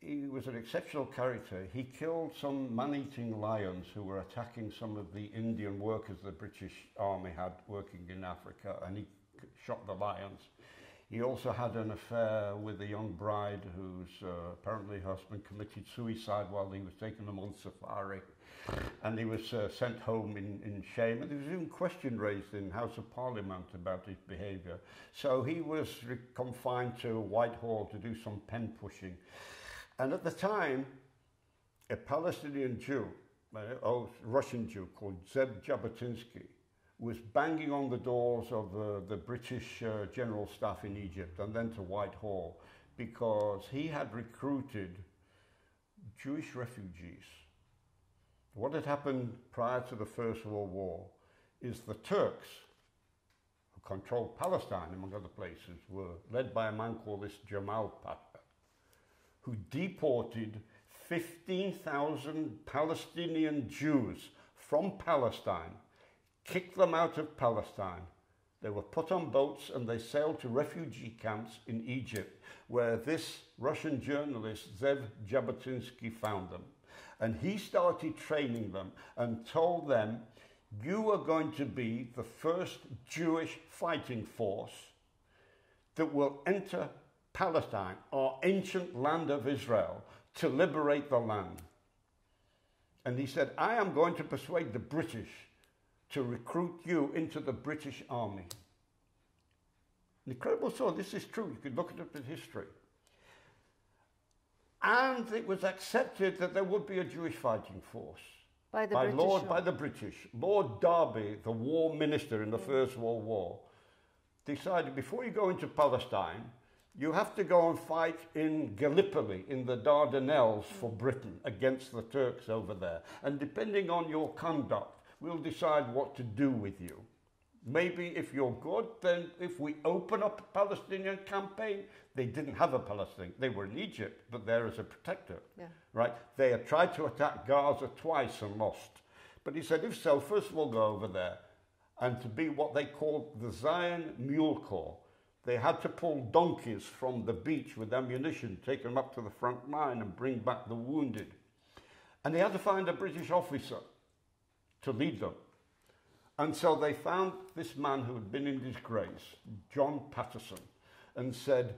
A: He was an exceptional character. He killed some man-eating lions who were attacking some of the Indian workers the British Army had working in Africa, and he shot the lions. He also had an affair with a young bride whose apparently husband committed suicide while he was taking them on safari, and he was sent home in shame, and there was even a question raised in House of Parliament about his behaviour. So he was confined to Whitehall to do some pen pushing. And at the time, a Palestinian Jew, a Russian Jew called Zev Jabotinsky, was banging on the doors of the British General Staff in Egypt and then to Whitehall because he had recruited Jewish refugees. What had happened prior to the First World War is the Turks, who controlled Palestine among other places, were led by a man called this Jamal Pasha, who deported 15,000 Palestinian Jews from Palestine, kicked them out of Palestine. They were put on boats and they sailed to refugee camps in Egypt, where this Russian journalist, Zev Jabotinsky, found them. And he started training them and told them, you are going to be the first Jewish fighting force that will enter Palestine, our ancient land of Israel, to liberate the land. And he said, I am going to persuade the British to recruit you into the British Army. An incredible story. This is true. You could look it up in history. And it was accepted that there would be a Jewish fighting force.
D: By
A: the British. Lord Derby, the war minister in the First World War, decided before you go into Palestine, you have to go and fight in Gallipoli, in the Dardanelles for Britain, against the Turks over there. And depending on your conduct, we'll decide what to do with you. Maybe if you're good, then if we open up a Palestinian campaign, they didn't have a Palestine. They were in Egypt, but there as a protector, right? They had tried to attack Gaza twice and lost. But he said, if so, first we'll go over there. And to be what they called the Zion Mule Corps, they had to pull donkeys from the beach with ammunition, take them up to the front line and bring back the wounded. And they had to find a British officer to lead them. And so they found this man who had been in disgrace, John Patterson, and said,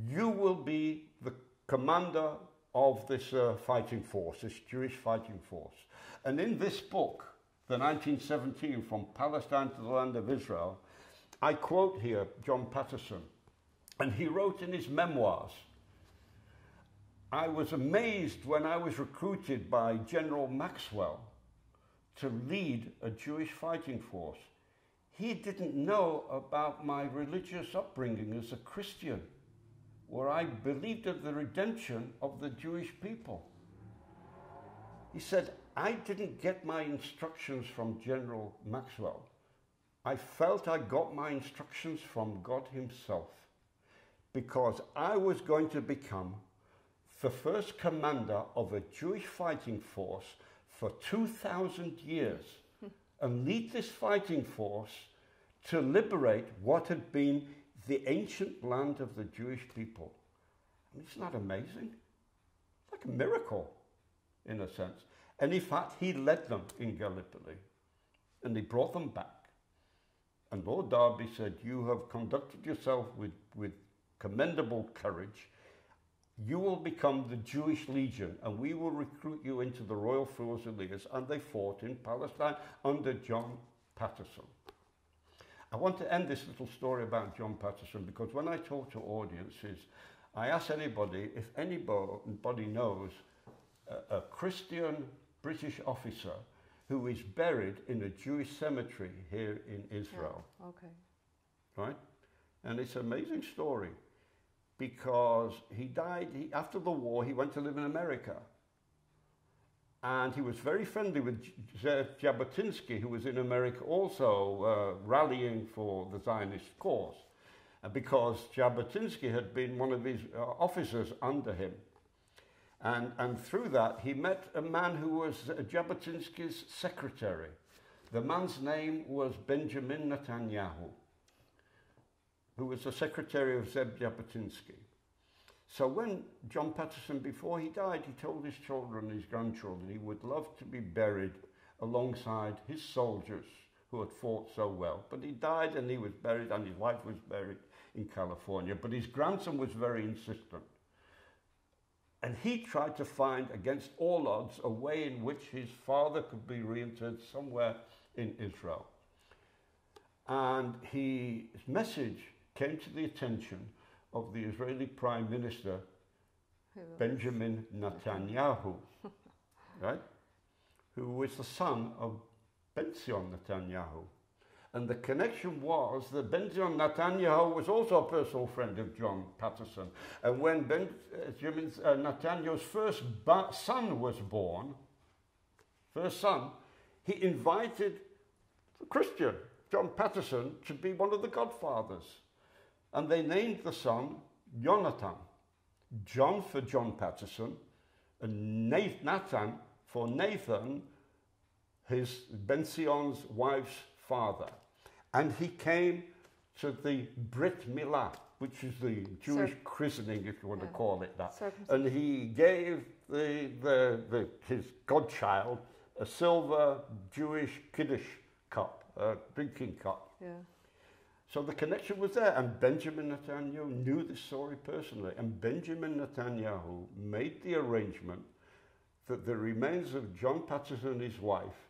A: you will be the commander of this fighting force, this Jewish fighting force. And in this book, the 1917, From Palestine to the Land of Israel, I quote here John Patterson, and he wrote in his memoirs, I was amazed when I was recruited by General Maxwell to lead a Jewish fighting force. He didn't know about my religious upbringing as a Christian, where I believed in the redemption of the Jewish people. He said, I didn't get my instructions from General Maxwell. I felt I got my instructions from God himself, because I was going to become the first commander of a Jewish fighting force for 2,000 years and lead this fighting force to liberate what had been the ancient land of the Jewish people. I mean, isn't that amazing? It's like a miracle, in a sense. And in fact, he led them in Gallipoli, and he brought them back. And Lord Derby said, you have conducted yourself with commendable courage. You will become the Jewish Legion, and we will recruit you into the Royal Fusiliers. And they fought in Palestine under John Patterson. I want to end this little story about John Patterson, because when I talk to audiences, I ask anybody if anybody knows a Christian British officer who is buried in a Jewish cemetery here in Israel.
D: Yeah. Okay.
A: Right? And it's an amazing story, because he died, after the war, he went to live in America. And he was very friendly with Jabotinsky, who was in America also rallying for the Zionist cause, because Jabotinsky had been one of his officers under him. And through that, he met a man who was Jabotinsky's secretary. The man's name was Benjamin Netanyahu, who was the secretary of Zeb Jabotinsky. So when John Patterson, before he died, he told his children and his grandchildren he would love to be buried alongside his soldiers who had fought so well. But he died and he was buried, and his wife was buried in California. But his grandson was very insistent. And he tried to find, against all odds, a way in which his father could be reinterred somewhere in Israel. And his message came to the attention of the Israeli Prime Minister, Benjamin Netanyahu, right? Who was the son of Benzion Netanyahu. And the connection was that Benzion Netanyahu was also a personal friend of John Patterson. And when Benjamin Netanyahu's first son was born, he invited the Christian, John Patterson, to be one of the godfathers. And they named the son Jonathan. John for John Patterson, and Nathan for Nathan, his Benzion's wife's father. And he came to the Brit Milah, which is the Jewish christening, if you want to call it that. And he gave his godchild a silver Jewish Kiddush cup, a drinking cup.
D: Yeah.
A: So the connection was there, and Benjamin Netanyahu knew this story personally. And Benjamin Netanyahu made the arrangement that the remains of John Patterson and his wife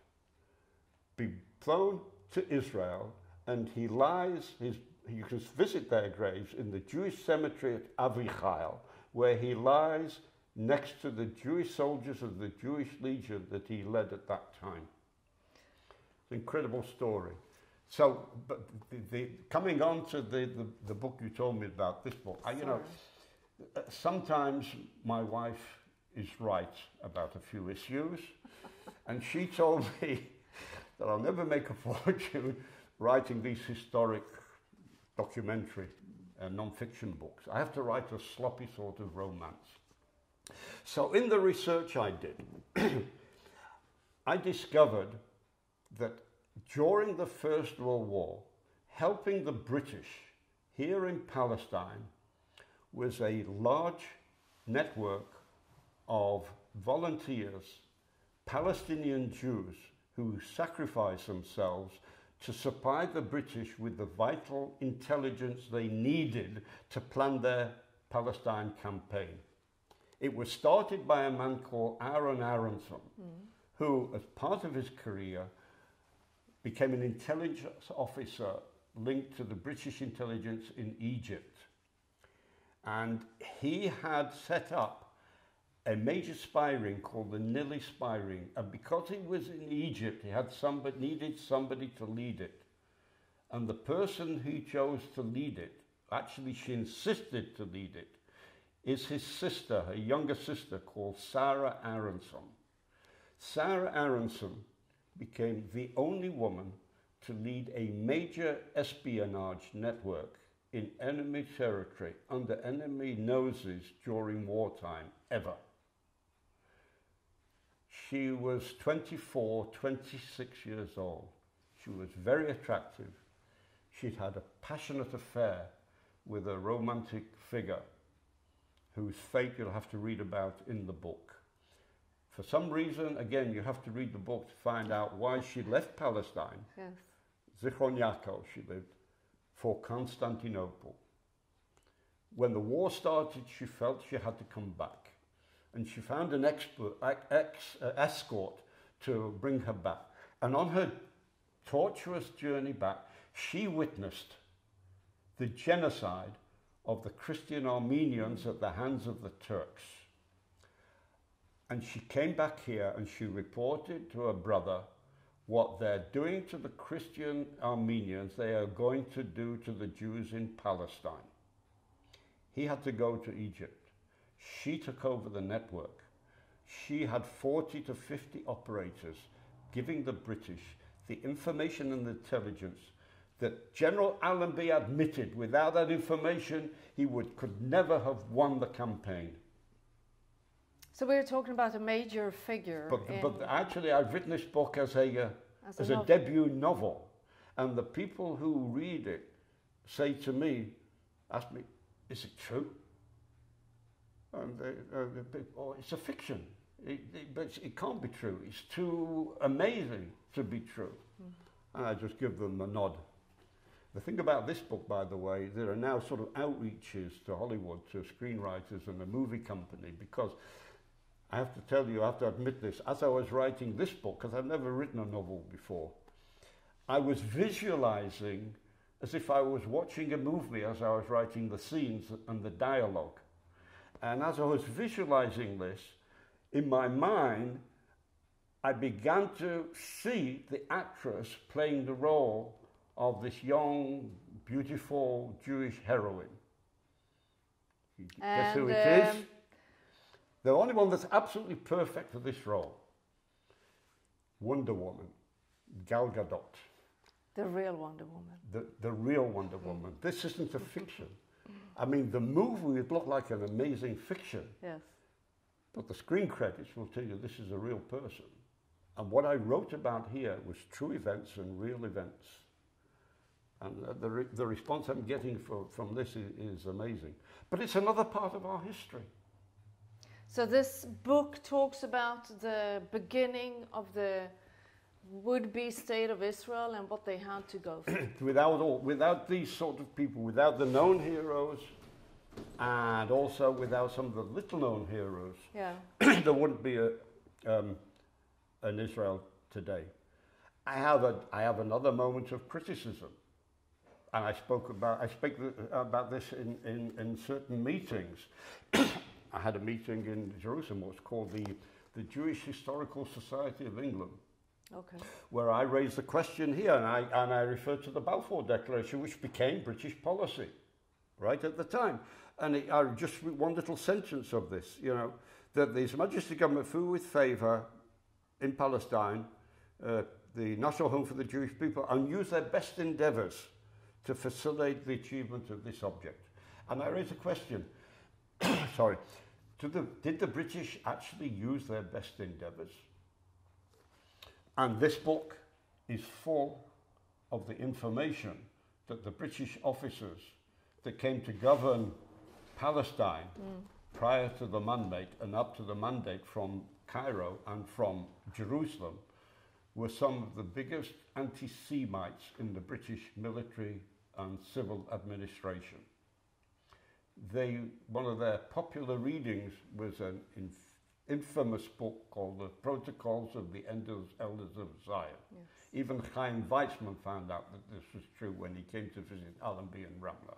A: be flown to Israel, and he lies, you can visit their graves in the Jewish cemetery at Avichai, where he lies next to the Jewish soldiers of the Jewish Legion that he led at that time. It's an incredible story. So, but coming on to the book you told me about, this book, sometimes my wife is right about a few issues, and she told me that I'll never make a fortune writing these historic documentary non-fiction books. I have to write a sloppy sort of romance. So in the research I did, I discovered that during the First World War, helping the British here in Palestine was a large network of volunteers Palestinian Jews who sacrificed themselves to supply the British with the vital intelligence they needed to plan their Palestine campaign. It was started by a man called Aaron Aronson, who, as part of his career, became an intelligence officer linked to the British intelligence in Egypt. And he had set up a major spy ring called the Nili spy ring. And because he was in Egypt, he had needed somebody to lead it. And the person who chose to lead it, actually she insisted to lead it, is his sister, her younger sister, called Sarah Aronson. Sarah Aronson became the only woman to lead a major espionage network in enemy territory, under enemy noses during wartime, ever. She was 24, 26 years old. She was very attractive. She'd had a passionate affair with a romantic figure whose fate you'll have to read about in the book. For some reason, again, you have to read the book to find out why she left Palestine.
D: Yes.
A: Zichron Yaakov, she lived, for Constantinople. When the war started, she felt she had to come back. And she found an escort to bring her back. And on her tortuous journey back, she witnessed the genocide of the Christian Armenians at the hands of the Turks. And she came back here and she reported to her brother what they're doing to the Christian Armenians, they are going to do to the Jews in Palestine. He had to go to Egypt. She took over the network. She had 40 to 50 operators giving the British the information and the intelligence that General Allenby admitted without that information he could never have won the campaign.
D: So we're talking about a major figure.
A: But actually I've written this book as a debut novel, and the people who read it say to me, ask me, is it true? And oh, it's a fiction, but it can't be true. It's too amazing to be true. And I just give them a nod. The thing about this book, by the way, there are now sort of outreaches to Hollywood, to screenwriters and the movie company, because I have to tell you, I have to admit this, as I was writing this book, because I've never written a novel before, I was visualizing as if I was watching a movie as I was writing the scenes and the dialogue. And as I was visualizing this, in my mind, I began to see the actress playing the role of this young, beautiful Jewish heroine. Guess who it is? The only one that's absolutely perfect for this role. Wonder Woman, Gal Gadot.
D: The real Wonder Woman.
A: The real Wonder Woman. This isn't a fiction. I mean, the movie would look like an amazing fiction.
D: Yes.
A: But the screen credits will tell you this is a real person. And what I wrote about here was true events and real events. And the response I'm getting from this is amazing. But it's another part of our history.
D: So this book talks about the beginning of the would-be state of Israel and what they had to go through.
A: Without these sort of people, without the known heroes, and also without some of the little-known heroes, there wouldn't be an Israel today. I have another moment of criticism, and I speak about this in certain meetings. I had a meeting in Jerusalem, what's called the Jewish Historical Society of England, where I raised the question here, and I referred to the Balfour Declaration, which became British policy, right at the time. And I just one little sentence of this, you know, that His Majesty government flew with favour in Palestine, the national home for the Jewish people, and used their best endeavours to facilitate the achievement of this object. And I raised a question. Sorry, did the British actually use their best endeavours? And this book is full of the information that the British officers that came to govern Palestine prior to the mandate and up to the mandate from Cairo and from Jerusalem were some of the biggest anti-Semites in the British military and civil administration. One of their popular readings was an infamous book called The Protocols of the Elders of Zion. Yes. Even Chaim Weizmann found out that this was true when he came to visit Allenby and Ramla.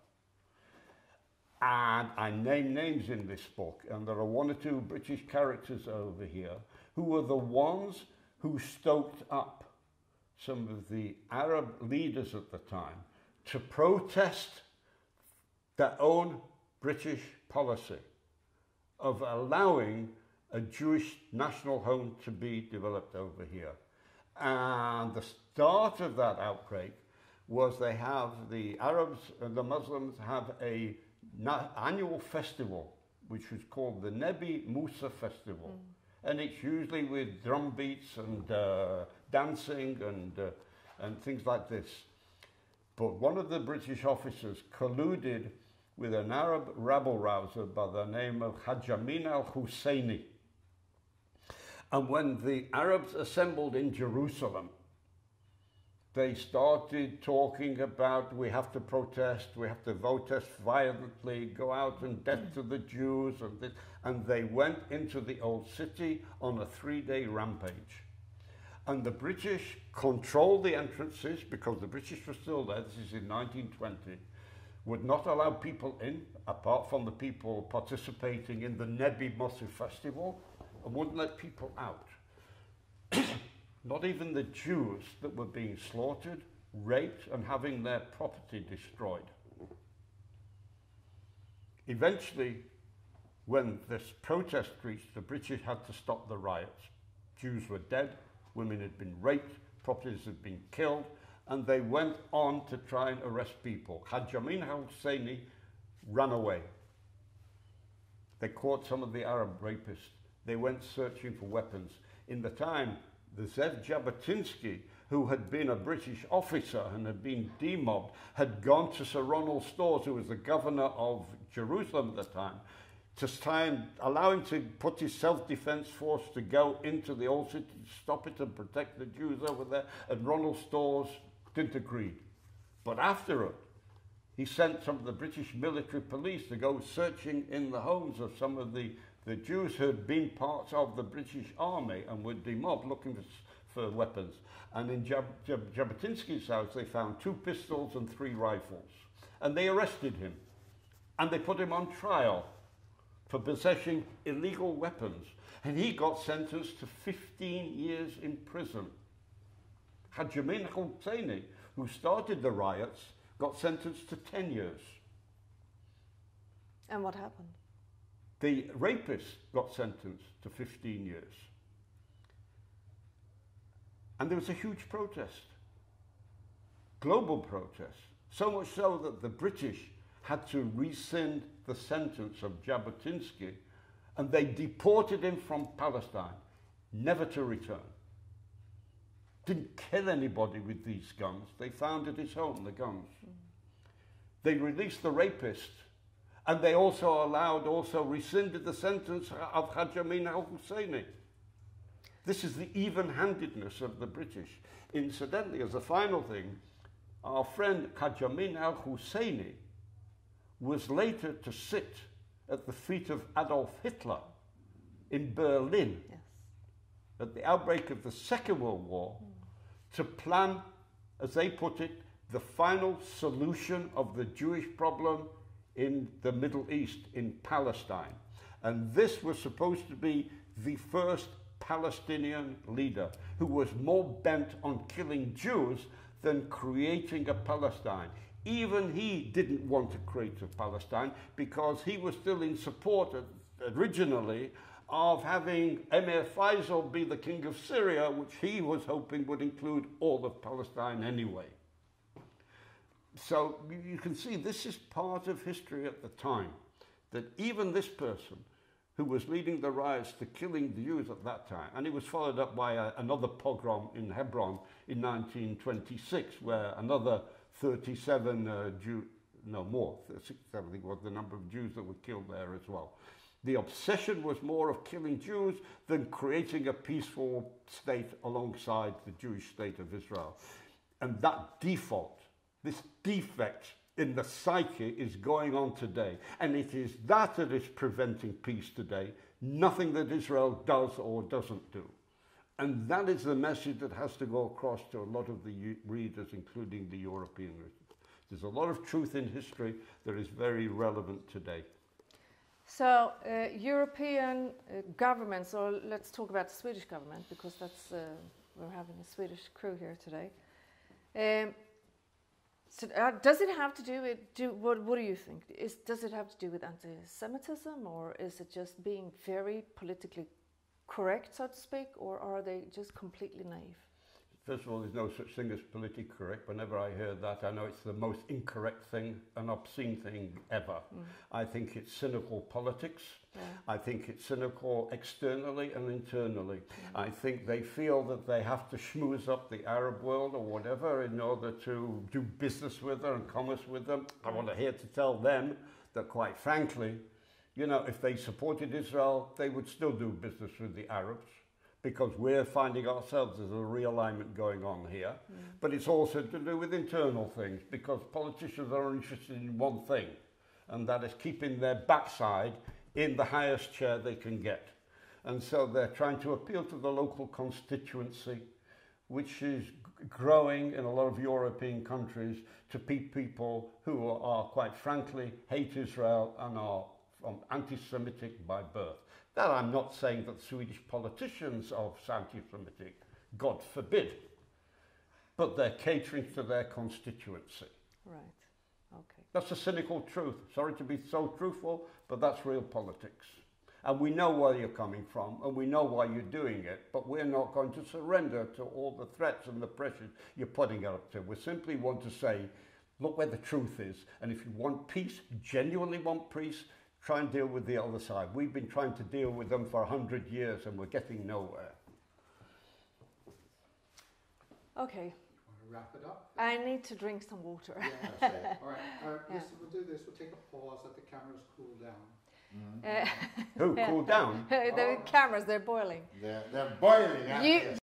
A: And I name names in this book, and there are one or two British characters over here who were the ones who stoked up some of the Arab leaders at the time to protest their own British policy of allowing a Jewish national home to be developed over here. And the start of that outbreak was the Arabs and the Muslims have a annual festival which was called the Nebi Musa Festival. And it's usually with drum beats and dancing and things like this. But one of the British officers colluded with an Arab rabble-rouser by the name of Hajj Amin al-Husseini. And when the Arabs assembled in Jerusalem, they started talking about, we have to protest, we have to protest violently, go out and death to the Jews, and they went into the old city on a 3-day rampage. And the British controlled the entrances, because the British were still there, this is in 1920, would not allow people in, apart from the people participating in the Nebi Musa festival, and wouldn't let people out. Not even the Jews that were being slaughtered, raped, and having their property destroyed. Eventually, when this protest reached, the British had to stop the riots. Jews were dead, women had been raped, properties had been killed, and they went on to try and arrest people. Hajj Amin al-Husseini ran away. They caught some of the Arab rapists. They went searching for weapons. In the time, the Zev Jabotinsky, who had been a British officer and had been demobbed, had gone to Sir Ronald Storrs, who was the governor of Jerusalem at the time, to try and allow him to put his self-defense force to go into the old city to stop it and protect the Jews over there, and Ronald Storrs didn't agree. But after it, he sent some of the British military police to go searching in the homes of some of the Jews who had been parts of the British army and were demobbed looking for weapons. And in Jabotinsky's house, they found 2 pistols and 3 rifles. And they arrested him. And they put him on trial for possessing illegal weapons. And he got sentenced to 15 years in prison. Hajj Amin al-Husseini, who started the riots, got sentenced to 10 years.
D: And what happened?
A: The rapist got sentenced to 15 years. And there was a huge protest, global protest, so much so that the British had to rescind the sentence of Jabotinsky, and they deported him from Palestine, never to return. Didn't kill anybody with these guns. They found at his home the guns. They released the rapist. And they also rescinded the sentence of Hajj Amin al-Husseini. This is the even-handedness of the British. Incidentally, as a final thing, our friend Hajj Amin al-Husseini was later to sit at the feet of Adolf Hitler in Berlin at the outbreak of the Second World War to plan, as they put it, the final solution of the Jewish problem in the Middle East, in Palestine. And this was supposed to be the first Palestinian leader who was more bent on killing Jews than creating a Palestine. Even he didn't want to create a Palestine because he was still in support originally of having Emir Faisal be the king of Syria, which he was hoping would include all of Palestine anyway. So you can see this is part of history at the time, that even this person who was leading the riots to killing the Jews at that time, and it was followed up by another pogrom in Hebron in 1926, where another 37 36, I think was the number of Jews that were killed there as well. The obsession was more of killing Jews than creating a peaceful state alongside the Jewish state of Israel. And that default, this defect in the psyche is going on today. And it is that is preventing peace today, nothing that Israel does or doesn't do. And that is the message that has to go across to a lot of the readers, including the European readers. There's a lot of truth in history that is very relevant today.
D: So, European governments, or let's talk about the Swedish government, because that's we're having a Swedish crew here today. So does it have to do with, what do you think? Does it have to do with anti-Semitism, or is it just being very politically correct, so to speak, or are they just completely naive?
A: First of all, there's no such thing as politically correct. Whenever I hear that, I know it's the most incorrect thing, an obscene thing ever. I think it's cynical politics. Yeah. I think it's cynical externally and internally. I think they feel that they have to schmooze up the Arab world or whatever in order to do business with them and commerce with them. I want to here to tell them that, quite frankly, you know, if they supported Israel, they would still do business with the Arabs, because we're finding ourselves as a realignment going on here. But it's also to do with internal things, because politicians are interested in one thing, and that is keeping their backside in the highest chair they can get. And so they're trying to appeal to the local constituency, which is growing in a lot of European countries, to people who are, quite frankly, hate Israel and are anti-Semitic by birth. That I'm not saying that Swedish politicians are anti-Semitic, God forbid, but they're catering to their constituency.
D: Right, okay.
A: That's a cynical truth. Sorry to be so truthful, but that's real politics. And we know where you're coming from, and we know why you're doing it, but we're not going to surrender to all the threats and the pressures you're putting up to. We simply want to say, look where the truth is, and if you want peace, genuinely want peace, try and deal with the other side. We've been trying to deal with them for 100 years and we're getting nowhere.
D: Okay.
B: You want to wrap it up?
D: I need to drink some water.
B: Yeah, that's it. All right. Listen, we'll do this. We'll take a pause, let the cameras cool down.
A: Who cooled down?
D: The cameras, they're boiling.
C: They're boiling.